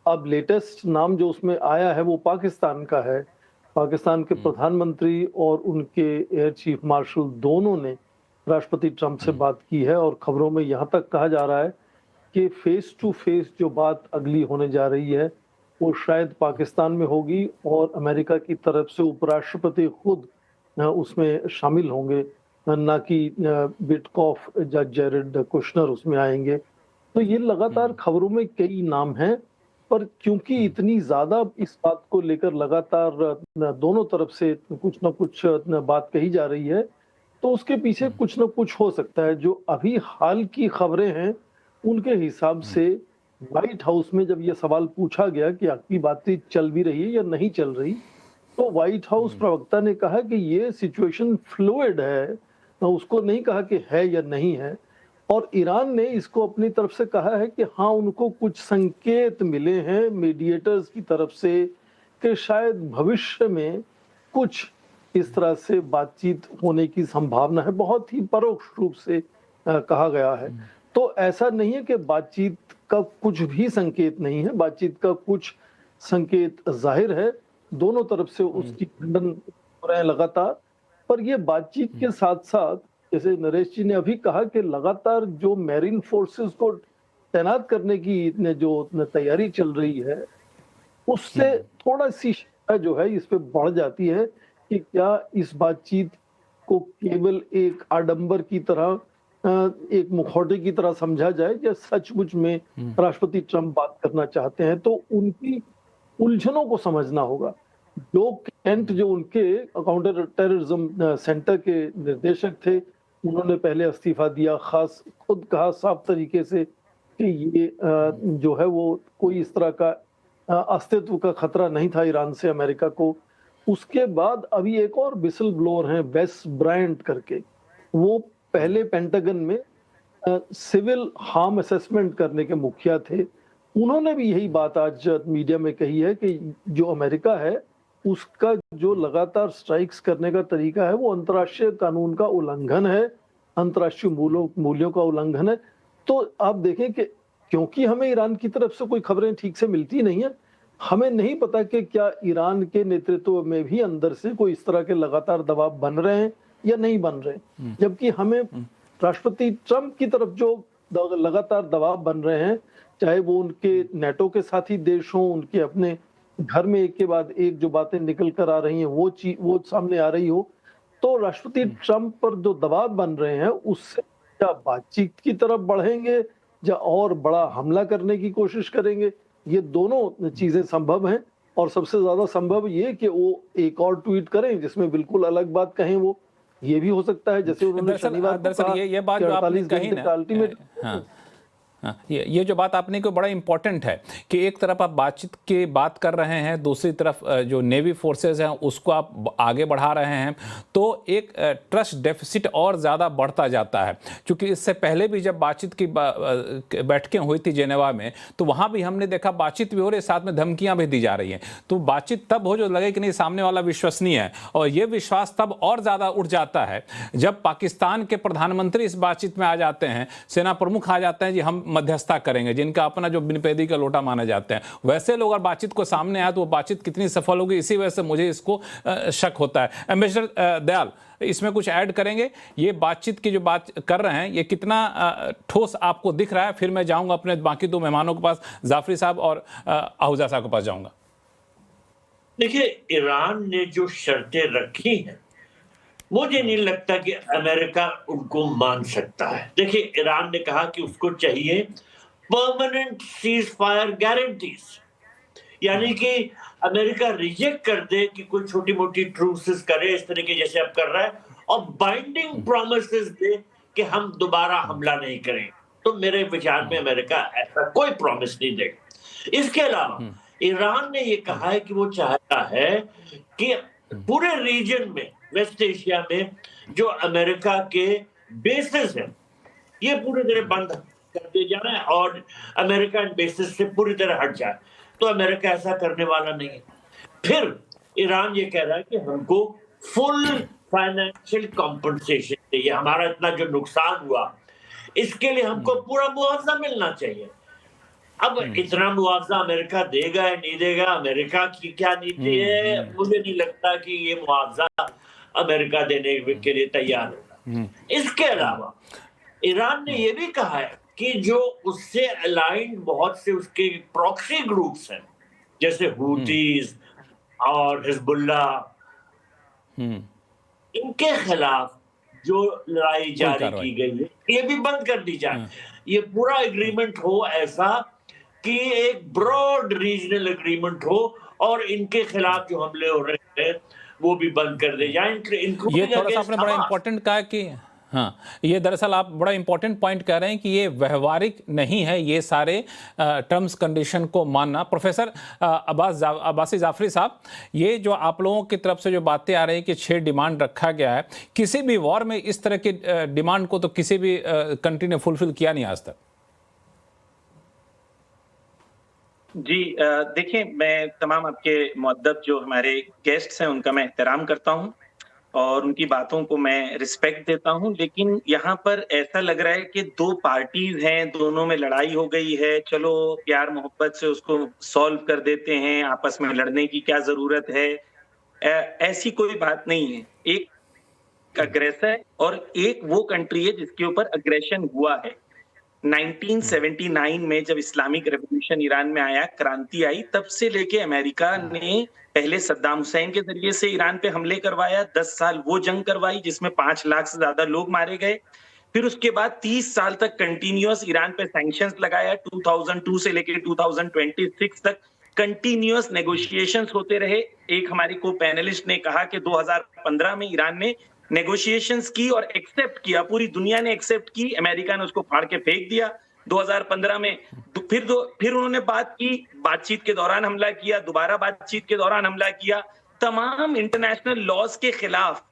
अब लेटेस्ट नाम जो उसमें आया है वो पाकिस्तान का है। पाकिस्तान के प्रधानमंत्री और उनके एयर चीफ मार्शल दोनों ने राष्ट्रपति ट्रंप से बात की है, और खबरों में यहाँ तक कहा जा रहा है कि फेस टू फेस जो बात अगली होने जा रही है वो शायद पाकिस्तान में होगी, और अमेरिका की तरफ से उपराष्ट्रपति खुद उसमें शामिल होंगे, ना कि विटकॉफ या जेरेड कुशनर उसमें आएंगे। तो ये लगातार खबरों में कई नाम हैं, पर क्योंकि इतनी ज्यादा इस बात को लेकर लगातार दोनों तरफ से कुछ ना कुछ बात कही जा रही है, तो उसके पीछे कुछ ना कुछ हो सकता है। जो अभी हाल की खबरें हैं उनके हिसाब से व्हाइट हाउस में जब यह सवाल पूछा गया कि आपकी बातचीत चल भी रही है या नहीं चल रही, तो व्हाइट हाउस प्रवक्ता ने कहा कि ये सिचुएशन फ्लूइड है, उसको नहीं कहा कि है या नहीं है। और ईरान ने इसको अपनी तरफ से कहा है कि हाँ, उनको कुछ संकेत मिले हैं मीडिएटर्स की तरफ से कि शायद भविष्य में कुछ इस तरह से बातचीत होने की संभावना है। बहुत ही परोक्ष रूप से कहा गया है। तो ऐसा नहीं है कि बातचीत का कुछ भी संकेत नहीं है, बातचीत का कुछ संकेत जाहिर है, दोनों तरफ से उसकी खंडन हो रहे हैं लगातार। पर ये बातचीत के साथ साथ, जैसे नरेश जी ने अभी कहा कि लगातार जो मैरीन फोर्सेस को तैनात करने की जो तैयारी चल रही है, उससे थोड़ा सी जो है इस पे बढ़ जाती है कि क्या इस बातचीत को केवल एक आडंबर की तरह, एक मुखौटे की तरह समझा जाए, या सचमुच में राष्ट्रपति ट्रंप बात करना चाहते हैं। तो उनकी उलझनों को समझना होगा। जो कैंट जो उनके काउंटर टेररिज्म सेंटर के निर्देशक थे, उन्होंने पहले इस्तीफा दिया, खुद कहा साफ तरीके से कि ये जो है वो कोई इस तरह का अस्तित्व का खतरा नहीं था ईरान से अमेरिका को। उसके बाद अभी एक और विसल ब्लोअर हैं वेस ब्रायंट करके, वो पहले पेंटागन में सिविल हार्म असेसमेंट करने के मुखिया थे। उन्होंने भी यही बात आज मीडिया में कही है कि जो अमेरिका है उसका जो लगातार स्ट्राइक्स करने का तरीका है वो अंतर्राष्ट्रीय कानून का उल्लंघन है, अंतर्राष्ट्रीय मूल्यों का उल्लंघन है। तो आप देखें कि क्योंकि हमें ईरान की तरफ से कोई खबरें ठीक से मिलती नहीं है, हमें नहीं पता कि क्या ईरान के नेतृत्व में भी अंदर से कोई इस तरह के लगातार दबाव बन रहे हैं या नहीं बन रहे। जबकि हमें राष्ट्रपति ट्रंप की तरफ जो लगातार दबाव बन रहे हैं, चाहे वो उनके नेटो के साथी देश हों, उनके अपने घर में एक के बाद एक जो बातें निकल कर आ रही हैं वो सामने आ रही हो, तो राष्ट्रपति ट्रंप पर जो दबाव बन रहे हैं उससे क्या बातचीत की तरफ बढ़ेंगे या और बड़ा हमला करने की कोशिश करेंगे, ये दोनों चीजें संभव हैं। और सबसे ज्यादा संभव ये कि वो एक और ट्वीट करें जिसमें बिल्कुल अलग बात कहें, वो ये भी हो सकता है। जैसे उन्होंने शनिवार को कहा ये बात जो आपने कही ना, अल्टीमेट ये जो बात आपने को बड़ा इंपॉर्टेंट है कि एक तरफ आप बातचीत की बात कर रहे हैं, दूसरी तरफ जो नेवी फोर्सेस हैं उसको आप आगे बढ़ा रहे हैं, तो एक ट्रस्ट डेफिसिट और ज़्यादा बढ़ता जाता है। क्योंकि इससे पहले भी जब बातचीत की बैठकें हुई थी जेनेवा में, तो वहाँ भी हमने देखा बातचीत भी हो रही है, साथ में धमकियाँ भी दी जा रही हैं। तो बातचीत तब हो जो लगे कि नहीं सामने वाला विश्वसनीय है, और ये विश्वास तब और ज़्यादा उठ जाता है जब पाकिस्तान के प्रधानमंत्री इस बातचीत में आ जाते हैं, सेना प्रमुख आ जाते हैं जी हम मध्यस्थता करेंगे, जिनका अपना जो बिन पैदी का लोटा माने जाते हैं, वैसे लोग अगर बातचीत को सामने आए तो वो बातचीत कितनी सफल होगी, इसी वजह से मुझे इसको शक होता है। एम्बेसडर दयाल, इसमें कुछ ऐड करेंगे? ये बातचीत की जो बात कर रहे हैं ये कितना ठोस आपको दिख रहा है? फिर मैं जाऊंगा अपने बाकी दो मेहमानों के पास, जाफरी साहब और आहूजा साहब के पास जाऊंगा। देखिए, ईरान ने जो शर्तें रखी हैं मुझे नहीं लगता कि अमेरिका उनको मान सकता है। देखिए, ईरान ने कहा कि उसको चाहिए परमानेंट सीज फायर गारंटीज, यानी कि अमेरिका रिजेक्ट कर दे कि कोई छोटी मोटी ट्रूसेस करे इस तरीके जैसे अब कर रहा है, और बाइंडिंग प्रोमिसेस दे कि हम दोबारा हमला नहीं करें। तो मेरे विचार में अमेरिका ऐसा कोई प्रॉमिस नहीं देगा। इसके अलावा ईरान ने ये कहा है कि वो चाहता है कि पूरे रीजन में, वेस्ट एशिया में जो अमेरिका के बेसिस हैं ये पूरी तरह बंद कर दिए जाए और अमेरिका इन बेसिस से पूरी तरह हट जाए। तो अमेरिका ऐसा करने वाला नहीं है। फिर ईरान ये कह रहा है कि हमको फुल फाइनेंशियल कॉम्पनसेशन चाहिए, हमारा इतना जो नुकसान हुआ इसके लिए हमको पूरा मुआवजा मिलना चाहिए। अब इतना मुआवजा अमेरिका देगा या नहीं देगा, अमेरिका की क्या नीति है, मुझे नहीं लगता कि ये मुआवजा अमेरिका देने के लिए तैयार होगा। इसके अलावा ईरान ने यह भी कहा है कि जो उससे अलाइंड बहुत से उसके प्रॉक्सी ग्रुप्स हैं जैसे हूतीज और हिजबुल्ला, इनके खिलाफ जो लड़ाई जारी की गई है ये भी बंद कर दी जाए। ये पूरा एग्रीमेंट हो ऐसा कि एक ब्रॉड रीजनल एग्रीमेंट हो और इनके खिलाफ जो हमले हो रहे हैं वो भी बंद कर दे जाए। ये थोड़ा सा आपने बड़ा इंपॉर्टेंट कहा कि हाँ, ये दरअसल आप बड़ा इंपॉर्टेंट पॉइंट कह रहे हैं कि ये व्यवहारिक नहीं है ये सारे टर्म्स कंडीशन को मानना। प्रोफेसर अब्बासी जाफरी साहब, ये जो आप लोगों की तरफ से जो बातें आ रही है कि 6 डिमांड रखा गया है, किसी भी वॉर में इस तरह की डिमांड को तो किसी भी कंट्री ने फुलफिल किया नहीं आज तक। जी देखिए, मैं तमाम आपके मुअद्दब जो हमारे गेस्ट्स हैं उनका मैं एहतराम करता हूं और उनकी बातों को मैं रिस्पेक्ट देता हूं, लेकिन यहाँ पर ऐसा लग रहा है कि 2 पार्टीज हैं, दोनों में लड़ाई हो गई है, चलो प्यार मोहब्बत से उसको सॉल्व कर देते हैं, आपस में लड़ने की क्या जरूरत है। ऐसी कोई बात नहीं है। एक अग्रेसर और एक वो कंट्री है जिसके ऊपर अग्रेशन हुआ है। 1979 में जब इस्लामिक रेवोल्यूशन ईरान में आया, क्रांति आई, तब से लेके अमेरिका ने पहले सद्दाम हुसैन के जरिए से ईरान पे हमले करवाया, 10 साल वो जंग करवाई जिसमें 5 लाख से ज्यादा लोग मारे गए। फिर उसके बाद 30 साल तक कंटिन्यूअस ईरान पे सैंक्शंस लगाया, 2002 से लेके 2026 तक कंटिन्यूअस नेगोशिएशंस होते रहे। एक हमारी को पैनलिस्ट ने कहा कि 2015 में ईरान ने नेगोशिएशंस की और एक्सेप्ट किया, पूरी दुनिया ने एक्सेप्ट की, अमेरिका ने उसको फाड़ के फेंक दिया 2015 में। फिर उन्होंने बात की, बातचीत के दौरान हमला किया, दोबारा बातचीत के दौरान हमला किया। तमाम इंटरनेशनल लॉज के खिलाफ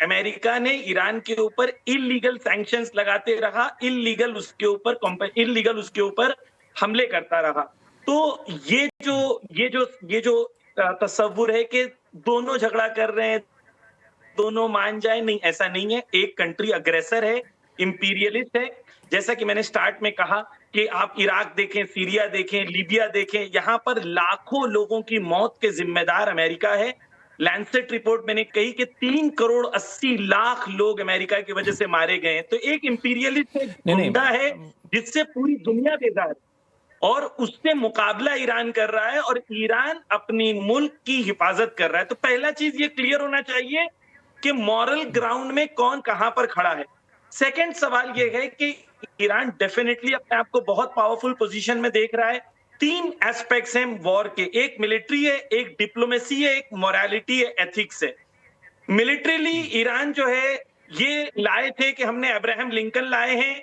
अमेरिका ने ईरान के ऊपर इलीगल सैंक्शंस लगाते रहा, इलीगल उसके ऊपर हमले करता रहा। तो ये जो तस्वुर है कि दोनों झगड़ा कर रहे हैं, दोनों मान जाए, नहीं, ऐसा नहीं है। एक कंट्री अग्रेसर है, इंपीरियलिस्ट है। जैसा कि मैंने स्टार्ट में कहा कि आप इराक देखें, सीरिया देखें, लीबिया देखें, यहां पर लाखों लोगों की मौत के जिम्मेदार अमेरिका है। लैंसेट रिपोर्ट मैंने कही कि 3 करोड़ 80 लाख लोग अमेरिका की वजह से मारे गए हैं। तो एक इंपीरियलिस्ट गुंडा है जिससे पूरी दुनिया बेजार, और उससे मुकाबला ईरान कर रहा है, और ईरान अपनी मुल्क की हिफाजत कर रहा है। तो पहला चीज ये क्लियर होना चाहिए कि मॉरल ग्राउंड में कौन कहां पर खड़ा है। सेकंड सवाल ये है कि ईरान डेफिनेटली अपने आप को बहुत पावरफुल पोजीशन में देख रहा है। 3 एस्पेक्ट्स हैं वॉर के, एक मिलिट्री है, एक डिप्लोमेसी है, एक मोरालिटी है, एथिक्स है। मिलिट्रीली ईरान जो है ये लाए थे कि हमने अब्राहम लिंकन लाए हैं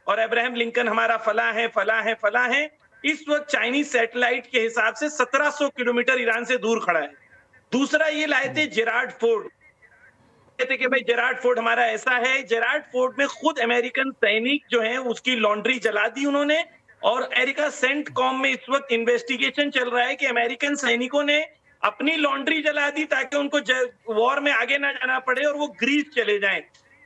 और अब्राहम लिंकन हमारा फला है। इस वक्त चाइनीज सैटेलाइट के हिसाब से 1700 किलोमीटर ईरान से दूर खड़ा है। दूसरा ये लाए थे जेरार्ड फोर्ड, कहते कि भाई जेरार्ड फोर्ड हमारा ऐसा है। जेरार्ड फोर्ड में खुद अमेरिकन सैनिक जो हैं उसकी लॉन्ड्री जला दी उन्होंने, और अमेरिका सेंटकॉम में इस वक्त इन्वेस्टिगेशन चल रहा है कि अमेरिकन सैनिकों ने अपनी लॉन्ड्री जला दी ताकि उनको वॉर में आगे ना जाना पड़े और वो ग्रीस चले जाएं।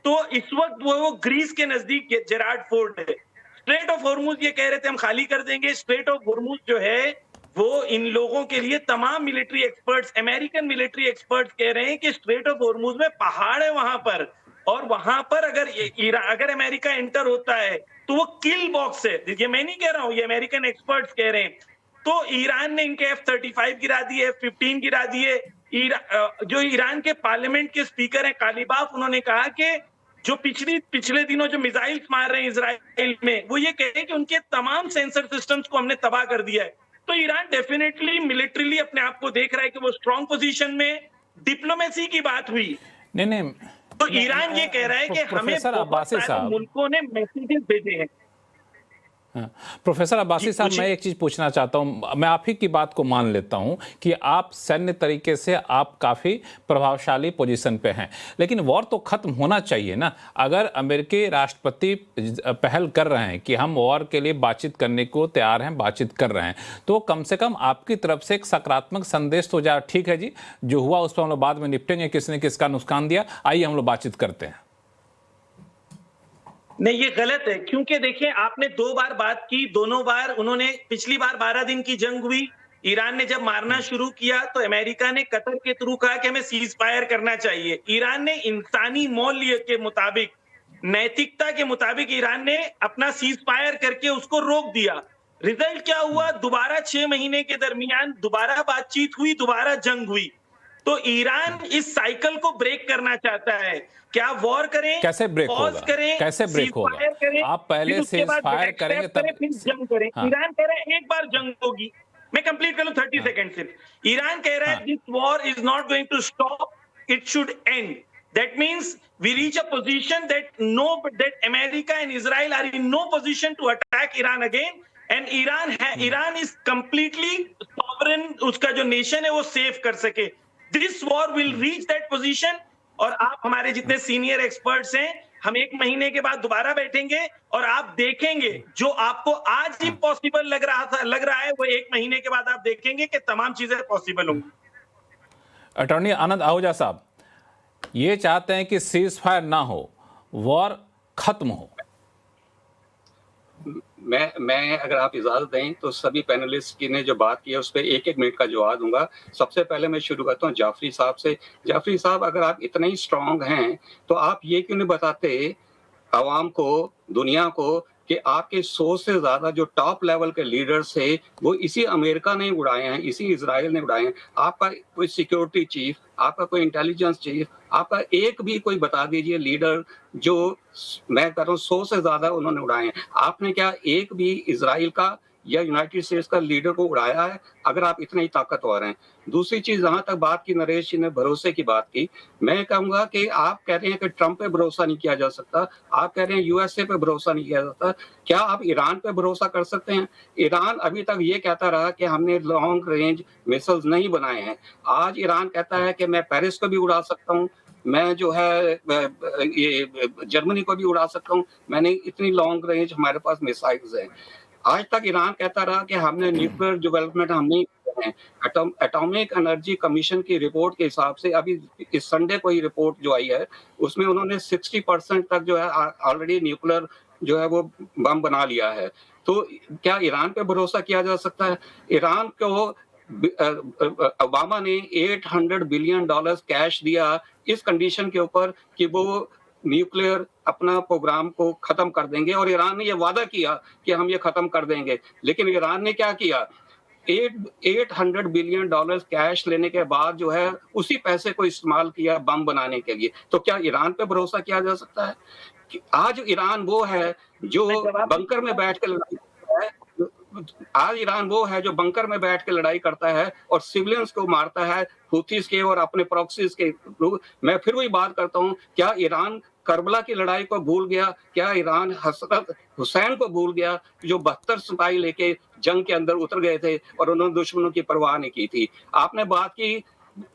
तो इस वक्त वो ग्रीस के नजदीक जेरार्ड फोर्ड है। स्ट्रेट ऑफ हॉर्मुज ये कह रहे थे हम खाली कर देंगे। स्ट्रेट ऑफ हॉर्मुज जो है वो इन लोगों के लिए तमाम military experts, American military experts कह रहे हैं कि स्ट्रेट ऑफ हॉर्मुज में पहाड़ है वहां पर, और वहां पर अगर अमेरिका एंटर होता है तो वो किल बॉक्स है। ये मैं नहीं कह रहा हूं, ये अमेरिकन एक्सपर्ट्स कह रहे हैं। तो ईरान ने इनके F-35 गिरा दिए, F-15 गिरा दिए। जो ईरान के पार्लियामेंट के स्पीकर हैं कालीबाफ, उन्होंने कहा कि जो पिछले दिनों जो मिसाइल्स मार रहे हैं इजराइल में, वो ये कह रहे हैं कि उनके तमाम सेंसर सिस्टम्स को हमने तबाह कर दिया है। तो ईरान डेफिनेटली मिलिट्रीली अपने आप को देख रहा है कि वो स्ट्रॉन्ग पोजीशन में। डिप्लोमेसी की बात हुई, नहीं, तो ईरान ये कह रहा है कि हमें बहुत सारे मुल्कों ने मैसेजेस भेजे हैं। प्रोफेसर अब्बासी साहब, मैं एक चीज पूछना चाहता हूं। मैं आप ही की बात को मान लेता हूं कि आप सैन्य तरीके से आप काफी प्रभावशाली पोजीशन पे हैं, लेकिन वॉर तो खत्म होना चाहिए ना। अगर अमेरिकी राष्ट्रपति पहल कर रहे हैं कि हम वॉर के लिए बातचीत करने को तैयार हैं, बातचीत कर रहे हैं, तो कम से कम आपकी तरफ से एक सकारात्मक संदेश तो जाए। ठीक है जी, जो हुआ उस पर हम लोग बाद में निपटेंगे, किसने किसका नुकसान दिया, आइए हम लोग बातचीत करते हैं। नहीं, ये गलत है, क्योंकि देखिए आपने 2 बार बात की, दोनों बार उन्होंने, पिछली बार 12 दिन की जंग हुई, ईरान ने जब मारना शुरू किया तो अमेरिका ने कतर के थ्रू कहा कि हमें सीज फायर करना चाहिए। ईरान ने इंसानी मौल्य के मुताबिक, नैतिकता के मुताबिक ईरान ने अपना सीज फायर करके उसको रोक दिया। रिजल्ट क्या हुआ? दोबारा 6 महीने के दरमियान दोबारा बातचीत हुई, दोबारा जंग हुई। तो ईरान इस साइकिल को ब्रेक करना चाहता है। क्या वॉर करें, कैसे ब्रेक होगा, कैसे ब्रेक होगा? आप पहले सीज फायर करेंगे तब फिर जंग करें। हाँ। ईरान कह रहा है एक बार जंग होगी। मैं कंप्लीट करूं 30 सेकंड से। ईरान कह रहा है this war is not going to stop, it should end. That means we reach a position that America and Israel are in no position to attack Iran again, and Iran is completely sovereign. उसका जो nation है वो save कर सके। This war will reach that position, और आप हमारे जितने सीनियर एक्सपर्ट्स हैं, हम 1 महीने के बाद दोबारा बैठेंगे और आप देखेंगे जो आपको आज ही पॉसिबल लग रहा है, वो 1 महीने के बाद आप देखेंगे कि तमाम चीजें पॉसिबल होंगी। अटॉर्नी आनंद आहूजा साहब ये चाहते हैं कि सीज फायर ना हो, वॉर खत्म हो। मैं अगर आप इजाजत दें तो सभी पैनलिस्ट की ने जो बात की है उस पर 1-1 मिनट का जवाब दूंगा। सबसे पहले मैं शुरू करता हूं जाफरी साहब से। जाफरी साहब, अगर आप इतने ही स्ट्रांग हैं तो आप ये क्यों नहीं बताते आवाम को, दुनिया को, कि आपके 100 से ज्यादा जो टॉप लेवल के लीडर्स थे वो इसी अमेरिका ने उड़ाए हैं, इसी इजराइल ने उड़ाए हैं। आपका कोई सिक्योरिटी चीफ, आपका कोई इंटेलिजेंस चीफ, आपका एक भी कोई बता दीजिए लीडर जो, मैं कह रहा हूँ 100 से ज्यादा उन्होंने उड़ाए हैं। आपने क्या एक भी इजराइल का या यूनाइटेड स्टेट्स का लीडर को उड़ाया है, अगर आप इतने ही ताकतवर हैं। दूसरी चीज, जहां तक बात की नरेश जी ने भरोसे की बात की, मैं कहूंगा कि आप कह रहे हैं कि ट्रंप पे भरोसा नहीं किया जा सकता, आप कह रहे हैं यूएसए पे भरोसा नहीं किया जाता, क्या आप ईरान पे भरोसा कर सकते हैं? ईरान अभी तक ये कहता रहा कि हमने लॉन्ग रेंज मिसाइल्स नहीं बनाए हैं। आज ईरान कहता है कि मैं पेरिस को भी उड़ा सकता हूँ, मैं जो है ये जर्मनी को भी उड़ा सकता हूँ, मैंने इतनी लॉन्ग रेंज हमारे पास मिसाइल्स हैं। आज तक ईरान कहता रहा कि हमने न्यूक्लियर डेवलपमेंट हम नहीं किए हैं। एटॉमिक एनर्जी कमीशन की रिपोर्ट के हिसाब से अभी इस संडे को ही रिपोर्ट जो आई है, उसमें उन्होंने 60% तक जो है ऑलरेडी न्यूक्लियर जो है वो बम बना लिया है। तो क्या ईरान पे भरोसा किया जा सकता है? ईरान को ओबामा ने $800 बिलियन कैश दिया इस कंडीशन के ऊपर कि वो न्यूक्लियर अपना प्रोग्राम को खत्म कर देंगे, और ईरान ने ये वादा किया कि हम ये खत्म कर देंगे। लेकिन ईरान ने क्या किया? $800 बिलियन कैश लेने के बाद जो है उसी पैसे को इस्तेमाल किया बम बनाने के लिए। तो क्या ईरान पे भरोसा किया जा सकता है? आज ईरान वो है जो बंकर में बैठ के लड़ाई करता है, आज ईरान वो है जो बंकर में बैठ के लड़ाई करता है और सिविलियंस को मारता है, हुतीस के और अपने प्रॉक्सीज के लोग। मैं फिर वही बात करता हूँ, क्या ईरान करबला की लड़ाई को भूल गया? क्या ईरान हजरत हुसैन को भूल गया, जो 72 सिपाही लेके जंग के अंदर उतर गए थे और उन्होंने दुश्मनों की परवाह नहीं की थी? आपने बात की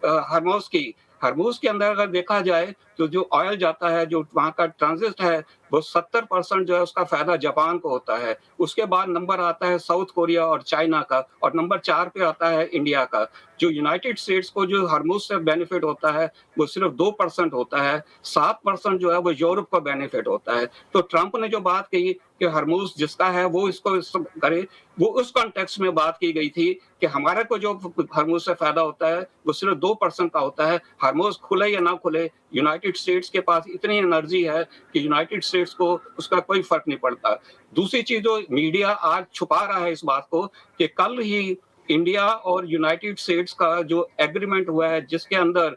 हरमुज की। हरमुज के अंदर अगर देखा जाए तो जो ऑयल जाता है, जो वहां का ट्रांजिट है, वो 70% जो है उसका फायदा जापान को होता है। उसके बाद नंबर आता है साउथ कोरिया और चाइना का, और नंबर 4 पे आता है इंडिया का। जो यूनाइटेड स्टेट्स को जो हरमुज से बेनिफिट होता है वो सिर्फ 2% होता है, 7% जो है वो यूरोप को बेनिफिट होता है। तो ट्रंप ने जो बात कही कि हरमुज जिसका है वो इसको करे, वो उस कॉन्टेक्स्ट में बात की गई थी कि हमारे को जो हरमुज से फायदा होता है वो सिर्फ 2% का होता है। हरमुज खुले या ना खुले, यूनाइटेड स्टेट्स के पास इतनी एनर्जी है कि यूनाइटेड स्टेट्स को उसका कोई फर्क नहीं पड़ता। दूसरी चीज, जो मीडिया आज छुपा रहा है इस बात को, कि कल ही इंडिया और यूनाइटेड स्टेट्स का जो एग्रीमेंट हुआ है, जिसके अंदर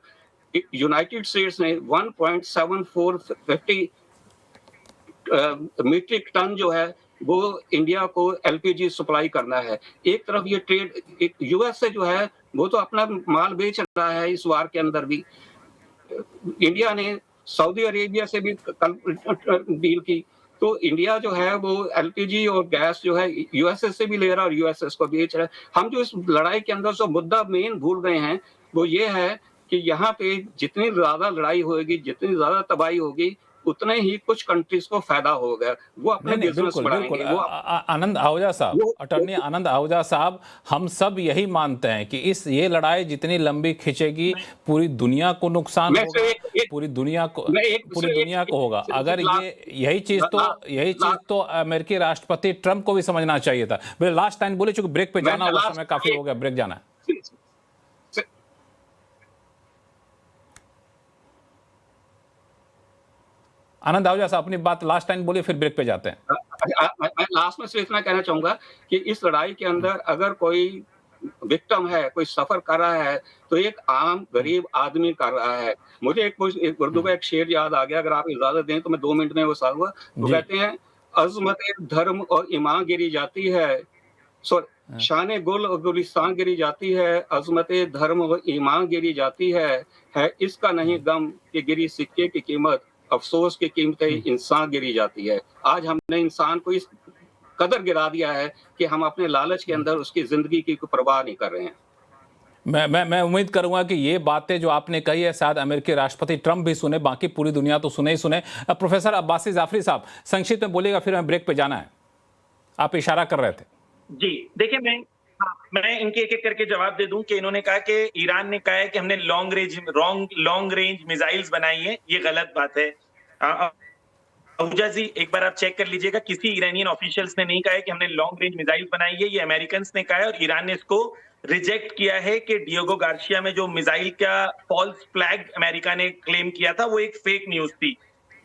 यूनाइटेड स्टेट्स ने 1.7450 मीट्रिक टन जो है वो इंडिया को एलपीजी सप्लाई करना है। एक तरफ ये ट्रेड, यूएस से जो है वो तो अपना माल बेच रहा है इस वार के अंदर भी। इंडिया ने सऊदी अरेबिया से भी कल डील की, तो इंडिया जो है वो एलपीजी और गैस जो है यूएसए से भी ले रहा है और यूएसएस को बेच रहा है। हम जो इस लड़ाई के अंदर जो मुद्दा मेन भूल गए हैं वो ये है कि यहाँ पे जितनी ज्यादा लड़ाई होगी, जितनी ज्यादा तबाही होगी, उतने ही कुछ कंट्रीज को फायदा होगा, वो अपने बिजनेस बढ़ाएंगे। वो आनंद आहूजा साहब, अटॉर्नी आनंद आहूजा साहब, हम सब यही मानते हैं कि ये लड़ाई जितनी लंबी खिंचेगी पूरी दुनिया को नुकसान होगा, पूरी दुनिया को होगा। अगर यही चीज तो अमेरिकी राष्ट्रपति ट्रंप को भी समझना चाहिए था। लास्ट टाइम बोले, चूंकि ब्रेक पे जाना होगा, समय काफी हो गया, ब्रेक जाना है। आनंद आहूजा साहब अपनी बात लास्ट टाइम बोलिए, फिर ब्रेक पे जाते हैं। लास्ट में सिर्फ इतना कहना चाहूंगा कि इस लड़ाई के अंदर अगर कोई विक्टिम है, कोई सफर कर रहा है, तो एक आम गरीब आदमी कर रहा है। मुझे एक उर्दू का एक शेर याद आ गया, अगर आप इजाजत दें तो मैं 2 मिनट में वो साहब वो कहते हैं, अजमत धर्म और ईमान गिरी जाती है, शान गुल और गुलिस्तान गिरी जाती है, अजमत धर्म और ईमान गिरी जाती है इसका नहीं गम कि गिरी सिक्के की कीमत, अफसोस की कीमतें इंसान गिरी जाती है। आज हमने इंसान को इस कदर गिरा दिया है कि हम अपने लालच के अंदर उसकी जिंदगी की कोई परवाह नहीं कर रहे हैं। मैं उम्मीद करूंगा कि ये बातें जो आपने कही है शायद अमेरिकी राष्ट्रपति ट्रंप भी सुने, बाकी पूरी दुनिया तो सुने ही सुने। प्रोफेसर अब्बासी जाफरी साहब, संक्षिप्त में बोलिएगा, फिर हमें ब्रेक पे जाना है। आप इशारा कर रहे थे। जी देखिए, मैं इनके एक एक करके जवाब दे दूं कि इन्होंने कहा कि ईरान ने कहा है कि हमने लॉन्ग रेंज मिसाइल्स बनाई है, ये गलत बात है। आहूजा जी, एक बार आप चेक कर लीजिएगा, किसी ईरानियन ऑफिशियल्स ने नहीं कहा है कि हमने लॉन्ग रेंज मिसाइल बनाई है, ये अमेरिकन्स ने कहा है और ईरान ने इसको रिजेक्ट किया है कि डिएगो गार्सिया में जो मिसाइल का फॉल्स फ्लैग अमेरिका ने क्लेम किया था वो एक फेक न्यूज थी।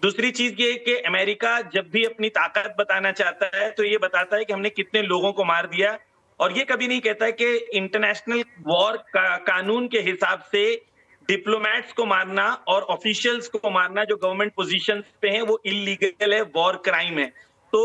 दूसरी चीज ये कि अमेरिका जब भी अपनी ताकत बताना चाहता है तो ये बताता है कि हमने कितने लोगों को मार दिया, और ये कभी नहीं कहता है कि इंटरनेशनल वॉर कानून के हिसाब से डिप्लोमेट्स को मारना और ऑफिशियल्स को मारना जो गवर्नमेंट पोजीशंस पे हैं वो इलीगल है, वॉर क्राइम है। तो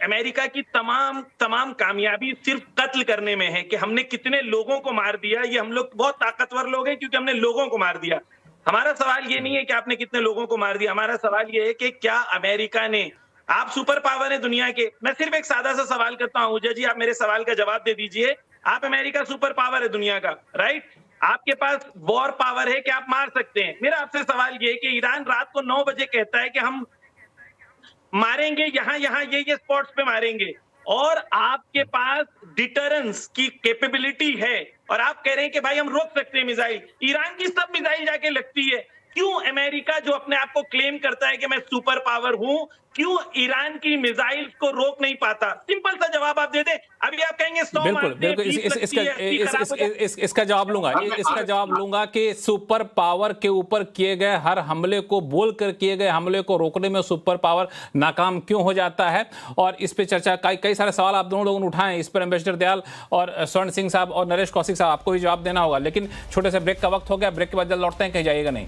अमेरिका की तमाम कामयाबी सिर्फ कत्ल करने में है कि हमने कितने लोगों को मार दिया। ये हम लोग बहुत ताकतवर लोग हैं क्योंकि हमने लोगों को मार दिया। हमारा सवाल ये नहीं है कि आपने कितने लोगों को मार दिया, हमारा सवाल ये है कि क्या अमेरिका ने, आप सुपर पावर है दुनिया के, मैं सिर्फ एक सादा सा सवाल करता हूं जी, आप मेरे सवाल का जवाब दे दीजिए। आप अमेरिका सुपर पावर है दुनिया का, राइट? आपके पास वॉर पावर है कि आप मार सकते हैं। मेरा आपसे सवाल ये है कि ईरान रात को 9 बजे कहता है कि हम मारेंगे यहां ये स्पॉट्स पे मारेंगे, और आपके पास डिटरेंस की कैपेबिलिटी है और आप कह रहे हैं कि भाई हम रोक सकते हैं मिसाइल। ईरान की सब मिसाइल जाके लगती है। क्यों अमेरिका जो अपने आप को क्लेम करता है कि मैं सुपर पावर हूं, क्यों ईरान की मिसाइल्स को रोक नहीं पाता? सिंपल सा जवाब आप दे दें। अभी आप कहेंगे 100 बिल्कुल बिल्कुल इसका जवाब लूंगा, इसका जवाब लूंगा कि सुपर पावर के ऊपर किए गए हर हमले को, बोलकर किए गए हमले को रोकने में सुपर पावर नाकाम क्यों हो जाता है। और इस पे चर्चा कई सारे सवाल आप दोनों लोगों ने उठाए हैं। इस पर एम्बेसडर दयाल और स्वर्ण सिंह साहब और नरेश कौशिक साहब, आपको ही जवाब देना होगा। लेकिन छोटे से ब्रेक का वक्त हो गया, ब्रेक के बाद जल्द लौटते हैं, कहीं जाइएगा नहीं।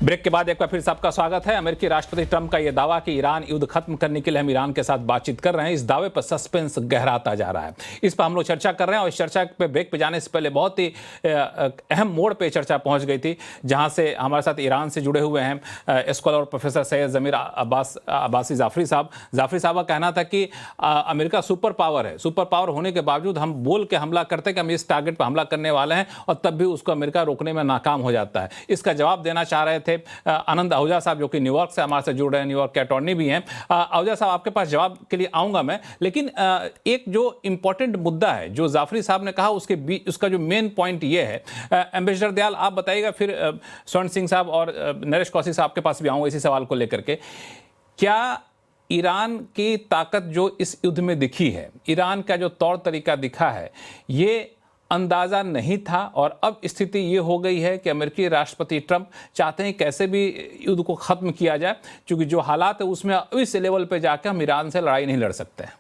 ब्रेक के बाद एक बार फिर से आपका स्वागत है। अमेरिकी राष्ट्रपति ट्रंप का यह दावा कि ईरान युद्ध खत्म करने के लिए हम ईरान के साथ बातचीत कर रहे हैं, इस दावे पर सस्पेंस गहराता जा रहा है। इस पर हम लोग चर्चा कर रहे हैं और इस चर्चा पे ब्रेक पे जाने से पहले बहुत ही अहम मोड़ पे चर्चा पहुंच गई थी, जहां से हमारे साथ ईरान से जुड़े हुए हैं स्कॉलर और प्रोफेसर सैयद जमीर अब्बासी जाफरी साहब। जाफरी साहब का कहना था कि अमेरिका सुपर पावर है, सुपर पावर होने के बावजूद हम बोल के हमला करते हैं कि हम इस टारगेट पर हमला करने वाले हैं, और तब भी उसको अमेरिका रोकने में नाकाम हो जाता है। इसका जवाब देना चाह रहे थे आनंद आहूजा साहब, जो कि न्यूयॉर्क से हमारे साथ जुड़ रहे हैं, न्यूयॉर्क के अटॉर्नी भी हैं। आहूजा साहब, आपके पास जवाब के लिए आऊंगा मैं, लेकिन एक जो इंपॉर्टेंट मुद्दा है जो जाफरी साहब ने कहा, उसका जो मेन पॉइंट ये है, एम्बेसडर दयाल आप बताइएगा, फिर स्वर्ण सिंह साहब और नरेश कौशिक साहब के पास भी आऊंगा इसी सवाल को लेकर के। क्या ईरान की ताकत जो इस युद्ध में दिखी है, ईरान का जो तौर तरीका दिखा है, ये अंदाजा नहीं था, और अब स्थिति ये हो गई है कि अमेरिकी राष्ट्रपति ट्रंप चाहते हैं कैसे भी युद्ध को खत्म किया जाए, क्योंकि जो हालात है उसमें इस लेवल पे जाकर हम ईरान से लड़ाई नहीं लड़ सकते हैं?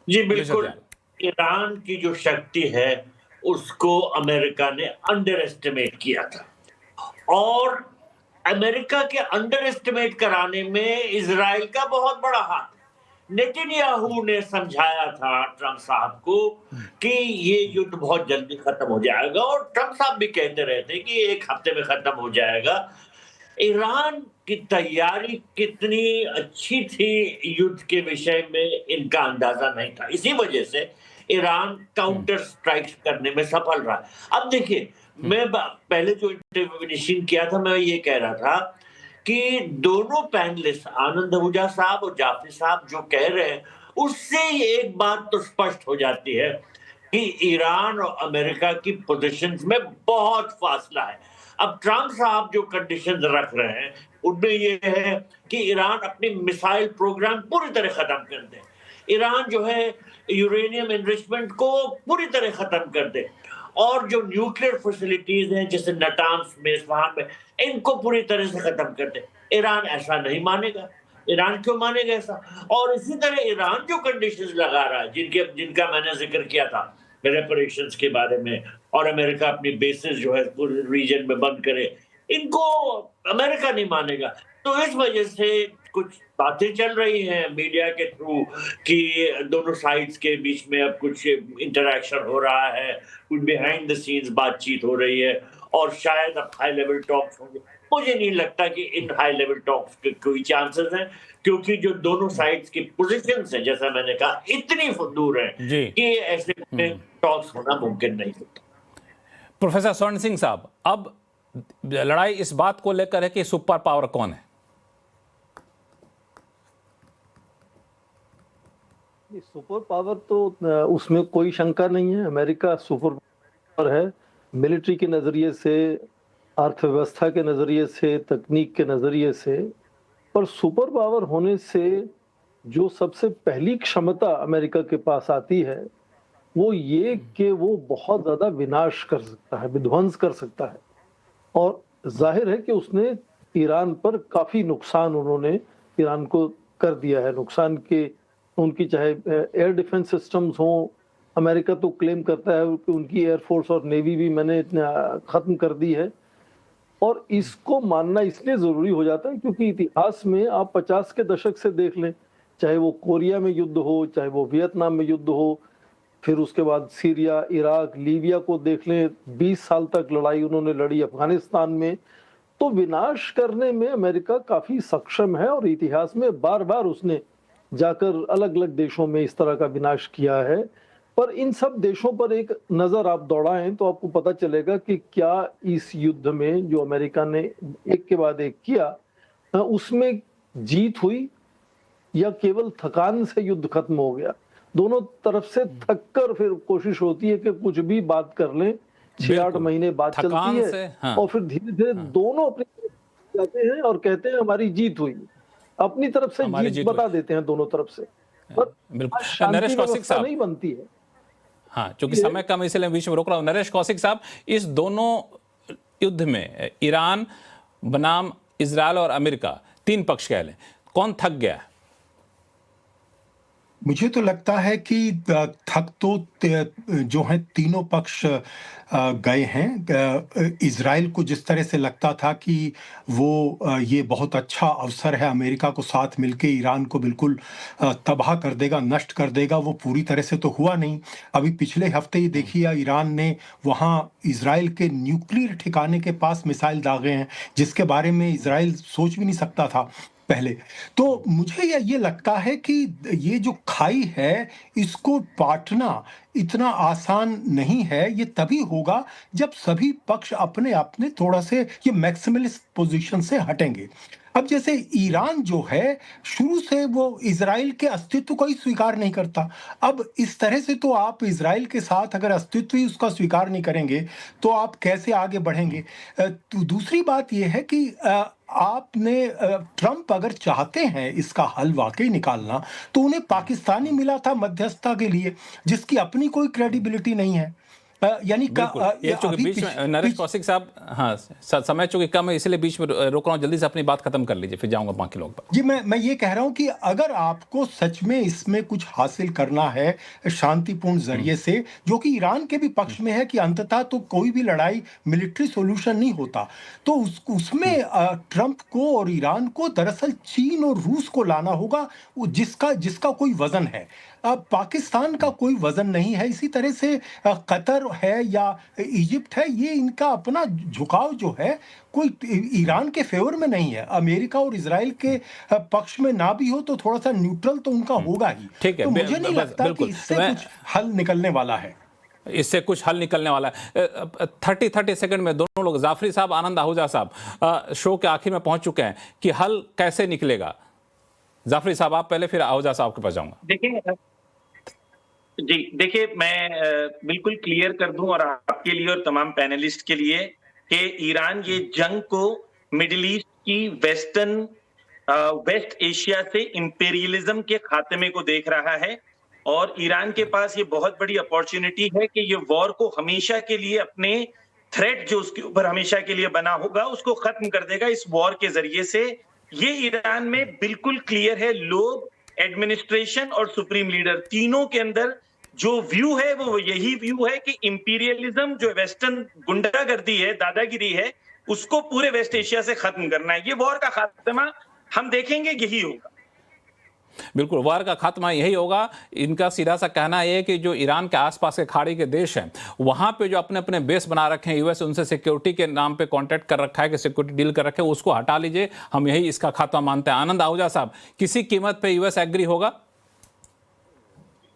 जी बिल्कुल, ईरान की जो शक्ति है उसको अमेरिका ने अंडर एस्टिमेट किया था, और अमेरिका के अंडर एस्टिमेट कराने में इजराइल का बहुत बड़ा हाथ। नेतन्याहू ने समझाया था ट्रंप साहब को कि ये युद्ध बहुत जल्दी खत्म हो जाएगा, और ट्रंप साहब भी कहते रहते कि 1 हफ्ते में खत्म हो जाएगा। ईरान की तैयारी कितनी अच्छी थी युद्ध के विषय में इनका अंदाजा नहीं था, इसी वजह से ईरान काउंटर स्ट्राइक्स करने में सफल रहा। अब देखिए, मैं पहले जो इंटरव्यू किया था, मैं ये कह रहा था कि दोनों पैनलिस्ट आनंद आहूजा साहब और जाफरी साहब जो कह रहे हैं, उससे एक बात तो स्पष्ट हो जाती है कि ईरान और अमेरिका की पोजीशंस में बहुत फासला है। अब ट्रंप साहब जो कंडीशंस रख रहे हैं उनमें ये है कि ईरान अपनी मिसाइल प्रोग्राम पूरी तरह खत्म कर दे, ईरान जो है यूरेनियम एनरिचमेंट को पूरी तरह खत्म कर दे, और जो न्यूक्लियर फैसिलिटीज हैं जैसे नटांस में, इस्फहान में, इनको पूरी तरह से खत्म कर दे। ईरान ऐसा नहीं मानेगा। ईरान क्यों मानेगा ऐसा? और इसी तरह ईरान जो कंडीशंस लगा रहा है, जिनका मैंने जिक्र किया था रेपरेशंस के बारे में, और अमेरिका अपनी बेसिस जो है पूरे रीजन में बंद करे, इनको अमेरिका नहीं मानेगा। तो इस वजह से कुछ बातें चल रही हैं मीडिया के थ्रू कि दोनों साइड्स के बीच में अब कुछ इंटरैक्शन हो रहा है, कुछ बिहाइंड द सीन्स बातचीत हो रही है, और शायद अब हाई लेवल टॉक्स होंगे। मुझे नहीं लगता कि इन हाई लेवल टॉक्स के कोई चांसेस हैं, क्योंकि जो दोनों साइड्स की पोजीशंस हैं, जैसा मैंने कहा, इतनी दूर है कि ऐसे में टॉक्स होना मुमकिन नहीं होता। प्रोफेसर स्वर्ण सिंह साहब, अब लड़ाई इस बात को लेकर है कि सुपर पावर कौन है? सुपर पावर तो उसमें कोई शंका नहीं है, अमेरिका सुपर पावर है। मिलिट्री के नजरिए से, अर्थव्यवस्था के नजरिए से, तकनीक के नजरिए से, पर सुपर पावर होने से जो सबसे पहली क्षमता अमेरिका के पास आती है वो ये कि वो बहुत ज्यादा विनाश कर सकता है, विध्वंस कर सकता है। और जाहिर है कि उसने ईरान पर काफी नुकसान, उन्होंने ईरान को कर दिया है। नुकसान के उनकी चाहे एयर डिफेंस सिस्टम्स हों, अमेरिका तो क्लेम करता है कि उनकी एयरफोर्स और नेवी भी मैंने खत्म कर दी है। और इसको मानना इसलिए जरूरी हो जाता है क्योंकि इतिहास में आप 50 के दशक से देख लें, चाहे वो कोरिया में युद्ध हो, चाहे वो वियतनाम में युद्ध हो, फिर उसके बाद सीरिया, इराक, लीबिया को देख लें, 20 साल तक लड़ाई उन्होंने लड़ी अफगानिस्तान में। तो विनाश करने में अमेरिका काफी सक्षम है और इतिहास में बार बार उसने जाकर अलग अलग देशों में इस तरह का विनाश किया है। पर इन सब देशों पर एक नजर आप दौड़ाएं तो आपको पता चलेगा कि क्या इस युद्ध में जो अमेरिका ने एक के बाद एक किया उसमें जीत हुई या केवल थकान से युद्ध खत्म हो गया। दोनों तरफ से थक कर फिर कोशिश होती है कि कुछ भी बात कर लें, 6-8 महीने बात चलती है हाँ। और फिर धीरे धीरे दोनों अपनी तरफ जाते हैं और कहते हैं हमारी जीत हुई, अपनी तरफ से जीत बता देते हैं दोनों तरफ से। पर बिल्कुल नरेश कौशिक साहब नहीं बनती है। हाँ, चूंकि समय कम इसलिए बीच में रोक रहा हूं। नरेश कौशिक साहब, इस दोनों युद्ध में ईरान बनाम इजरायल और अमेरिका, 3 पक्ष कह लें, कौन थक गया? मुझे तो लगता है कि थक तो जो है तीनों पक्ष गए हैं। इजराइल को जिस तरह से लगता था कि वो ये बहुत अच्छा अवसर है, अमेरिका को साथ मिलके ईरान को बिल्कुल तबाह कर देगा, नष्ट कर देगा, वो पूरी तरह से तो हुआ नहीं। अभी पिछले हफ्ते ही देखिए ईरान ने वहाँ इजराइल के न्यूक्लियर ठिकाने के पास मिसाइल दागे हैं, जिसके बारे में इजराइल सोच भी नहीं सकता था पहले। तो मुझे ये लगता है कि ये जो खाई है इसको पाटना इतना आसान नहीं है। ये तभी होगा जब सभी पक्ष अपने अपने थोड़ा से ये मैक्सिमलिस्ट पोजीशन से हटेंगे। अब जैसे ईरान जो है शुरू से वो इजराइल के अस्तित्व को ही स्वीकार नहीं करता। अब इस तरह से तो आप इजराइल के साथ अगर अस्तित्व ही उसका स्वीकार नहीं करेंगे तो आप कैसे आगे बढ़ेंगे। तो दूसरी बात यह है कि आपने ट्रंप अगर चाहते हैं इसका हल वाकई निकालना तो उन्हें पाकिस्तानी मिला था मध्यस्थता के लिए, जिसकी अपनी कोई क्रेडिबिलिटी नहीं है। यानी चूंकि बीच में नरेश कौशिक साहब, हाँ समय चूंकि कम है इसलिए बीच में रोक रहा हूं, जल्दी से अपनी बात खत्म कर लीजिए फिर जाऊंगा बाकी लोग पर। जी मैं ये कह रहा हूं कि अगर आपको सच में इसमें कुछ हासिल करना है शांतिपूर्ण जरिए से, जो कि ईरान के भी पक्ष में है कि अंततः तो कोई भी लड़ाई मिलिट्री सॉल्यूशन नहीं होता, तो उसमें ट्रंप को और ईरान को दरअसल चीन और रूस को लाना होगा, जिसका कोई वजन है। अब पाकिस्तान का कोई वजन नहीं है। इसी तरह से कतर है या इजिप्ट है, ये इनका अपना झुकाव जो है कोई ईरान के फेवर में नहीं है। अमेरिका और इजराइल के पक्ष में ना भी हो तो थोड़ा सा न्यूट्रल तो उनका होगा ही। ठीक है, तो मुझे नहीं लगता कि इससे कुछ हल निकलने वाला है। इससे कुछ हल निकलने वाला है। 30 सेकंड में दोनों लोग, जाफरी साहब, आनंद आहूजा साहब, शो के आखिर में पहुंच चुके हैं कि हल कैसे निकलेगा। जाफरी साहब आप पहले, फिर आहूजा साहब के पास जाऊंगा। देखिए मैं बिल्कुल क्लियर कर दूं और आपके लिए और तमाम पैनलिस्ट के लिए कि ईरान ये जंग को मिडिल ईस्ट की वेस्ट एशिया से इंपेरियलिज्म के खात्मे को देख रहा है और ईरान के पास ये बहुत बड़ी अपॉर्चुनिटी है कि ये वॉर को हमेशा के लिए, अपने थ्रेट जो उसके ऊपर हमेशा के लिए बना होगा उसको खत्म कर देगा इस वॉर के जरिए से। ये ईरान में बिल्कुल क्लियर है। लोग, एडमिनिस्ट्रेशन और सुप्रीम लीडर तीनों के अंदर जो व्यू है वो यही व्यू है कि इंपीरियलिज्म जो वेस्टर्न गुंडागर्दी है, दादागिरी है, उसको पूरे वेस्ट एशिया से खत्म करना है। ये वॉर का खात्मा हम देखेंगे यही होगा। बिल्कुल, वार का खात्मा यही होगा। इनका सीधा सा कहना है कि जो ईरान के आसपास के खाड़ी के देश हैं वहां पे जो अपने अपने बेस बना रखे हैं, यूएस उनसे सिक्योरिटी के नाम पे कांटेक्ट कर रखा है कि सिक्योरिटी डील कर रखे हैं, उसको हटा लीजिए। हम यही इसका खात्मा मानते हैं। आनंद आहूजा साहब, किसी कीमत पे यूएस एग्री होगा?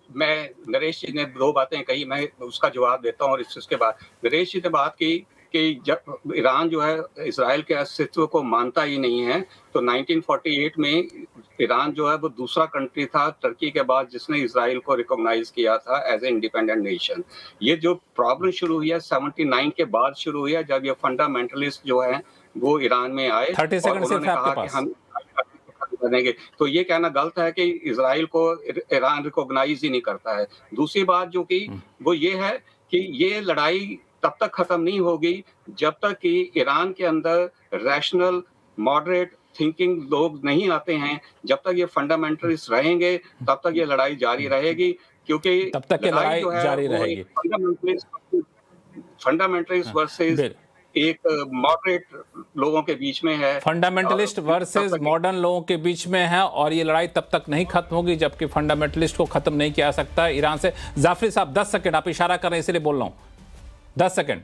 मैं, नरेश जी ने 2 बातें कही, मैं उसका जवाब देता हूँ और इसके बाद नरेश जी ने बात की कि जब ईरान जो है इजराइल के अस्तित्व को मानता ही नहीं है, तो 1948 में ईरान जो है वो दूसरा कंट्री था टर्की के बाद जिसने इजराइल को रिकॉग्नाइज किया था एज ए इंडिपेंडेंट नेशन। ये जो प्रॉब्लम शुरू हुई है 79 के बाद शुरू हुई है, जब ये फंडामेंटलिस्ट जो है वो ईरान में आए और उन्होंने कहा कि हम बनेंगे। तो ये कहना गलत है कि इजराइल को ईरान रिकॉग्नाइज ही नहीं करता है। दूसरी बात जो कि वो ये है कि ये लड़ाई तब तक खत्म नहीं होगी जब तक कि ईरान के अंदर रैशनल, मॉडरेट थिंकिंग लोग नहीं आते हैं, जब तक ये फंडामेंटलिस्ट रहेंगे तब तक ये लड़ाई जारी रहेगी, क्योंकि तब तक ये लड़ाई जो है जारी वो रहेगी। एक फंडामेंटलिस्ट वर्सेस एक मॉडरेट लोगों के बीच में है। फंडामेंटलिस्ट वर्सेस मॉडर्न लोगों के बीच में है, और ये लड़ाई तब तक नहीं खत्म होगी जबकि फंडामेंटलिस्ट को खत्म नहीं किया जा सकता ईरान से। जाफरी साहब 10 सेकंड, आप इशारा कर रहे हैं इसलिए बोल रहा हूं, 10 सेकंड।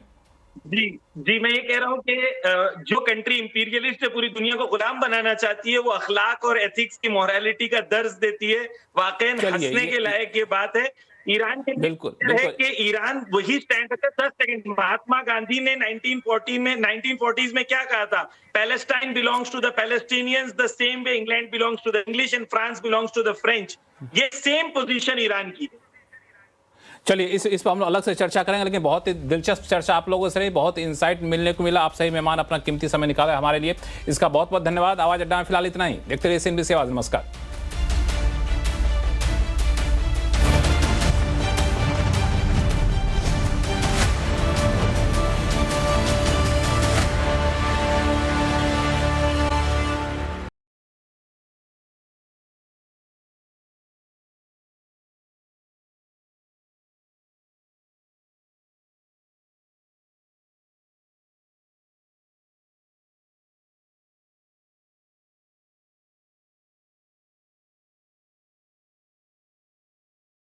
जी मैं ये कह रहा हूँ कि जो कंट्री इंपीरियलिस्ट है, पूरी दुनिया को गुलाम बनाना चाहती है, वो अखलाक और एथिक्स की मोरालिटी का दर्ज देती है। वाकई हंसने के लायक ये बात है। ईरान के बिल्कुल है कि ईरान वही स्टैंड करता है। 10 सेकंड, महात्मा गांधी ने 1940s में क्या कहा था? Palestine belongs to the Palestinians the same way England belongs to the English and France belongs to the French. ये सेम पोजीशन ईरान की है। चलिए इस पर हम लोग अलग से चर्चा करेंगे, लेकिन बहुत ही दिलचस्प चर्चा आप लोगों से रही, बहुत इंसाइट मिलने को मिला। आप सही मेहमान अपना कीमती समय निकाला हमारे लिए, इसका बहुत बहुत धन्यवाद। आवाज अड्डा में फिलहाल इतना ही। देखते रहिए CNBC आवाज। नमस्कार।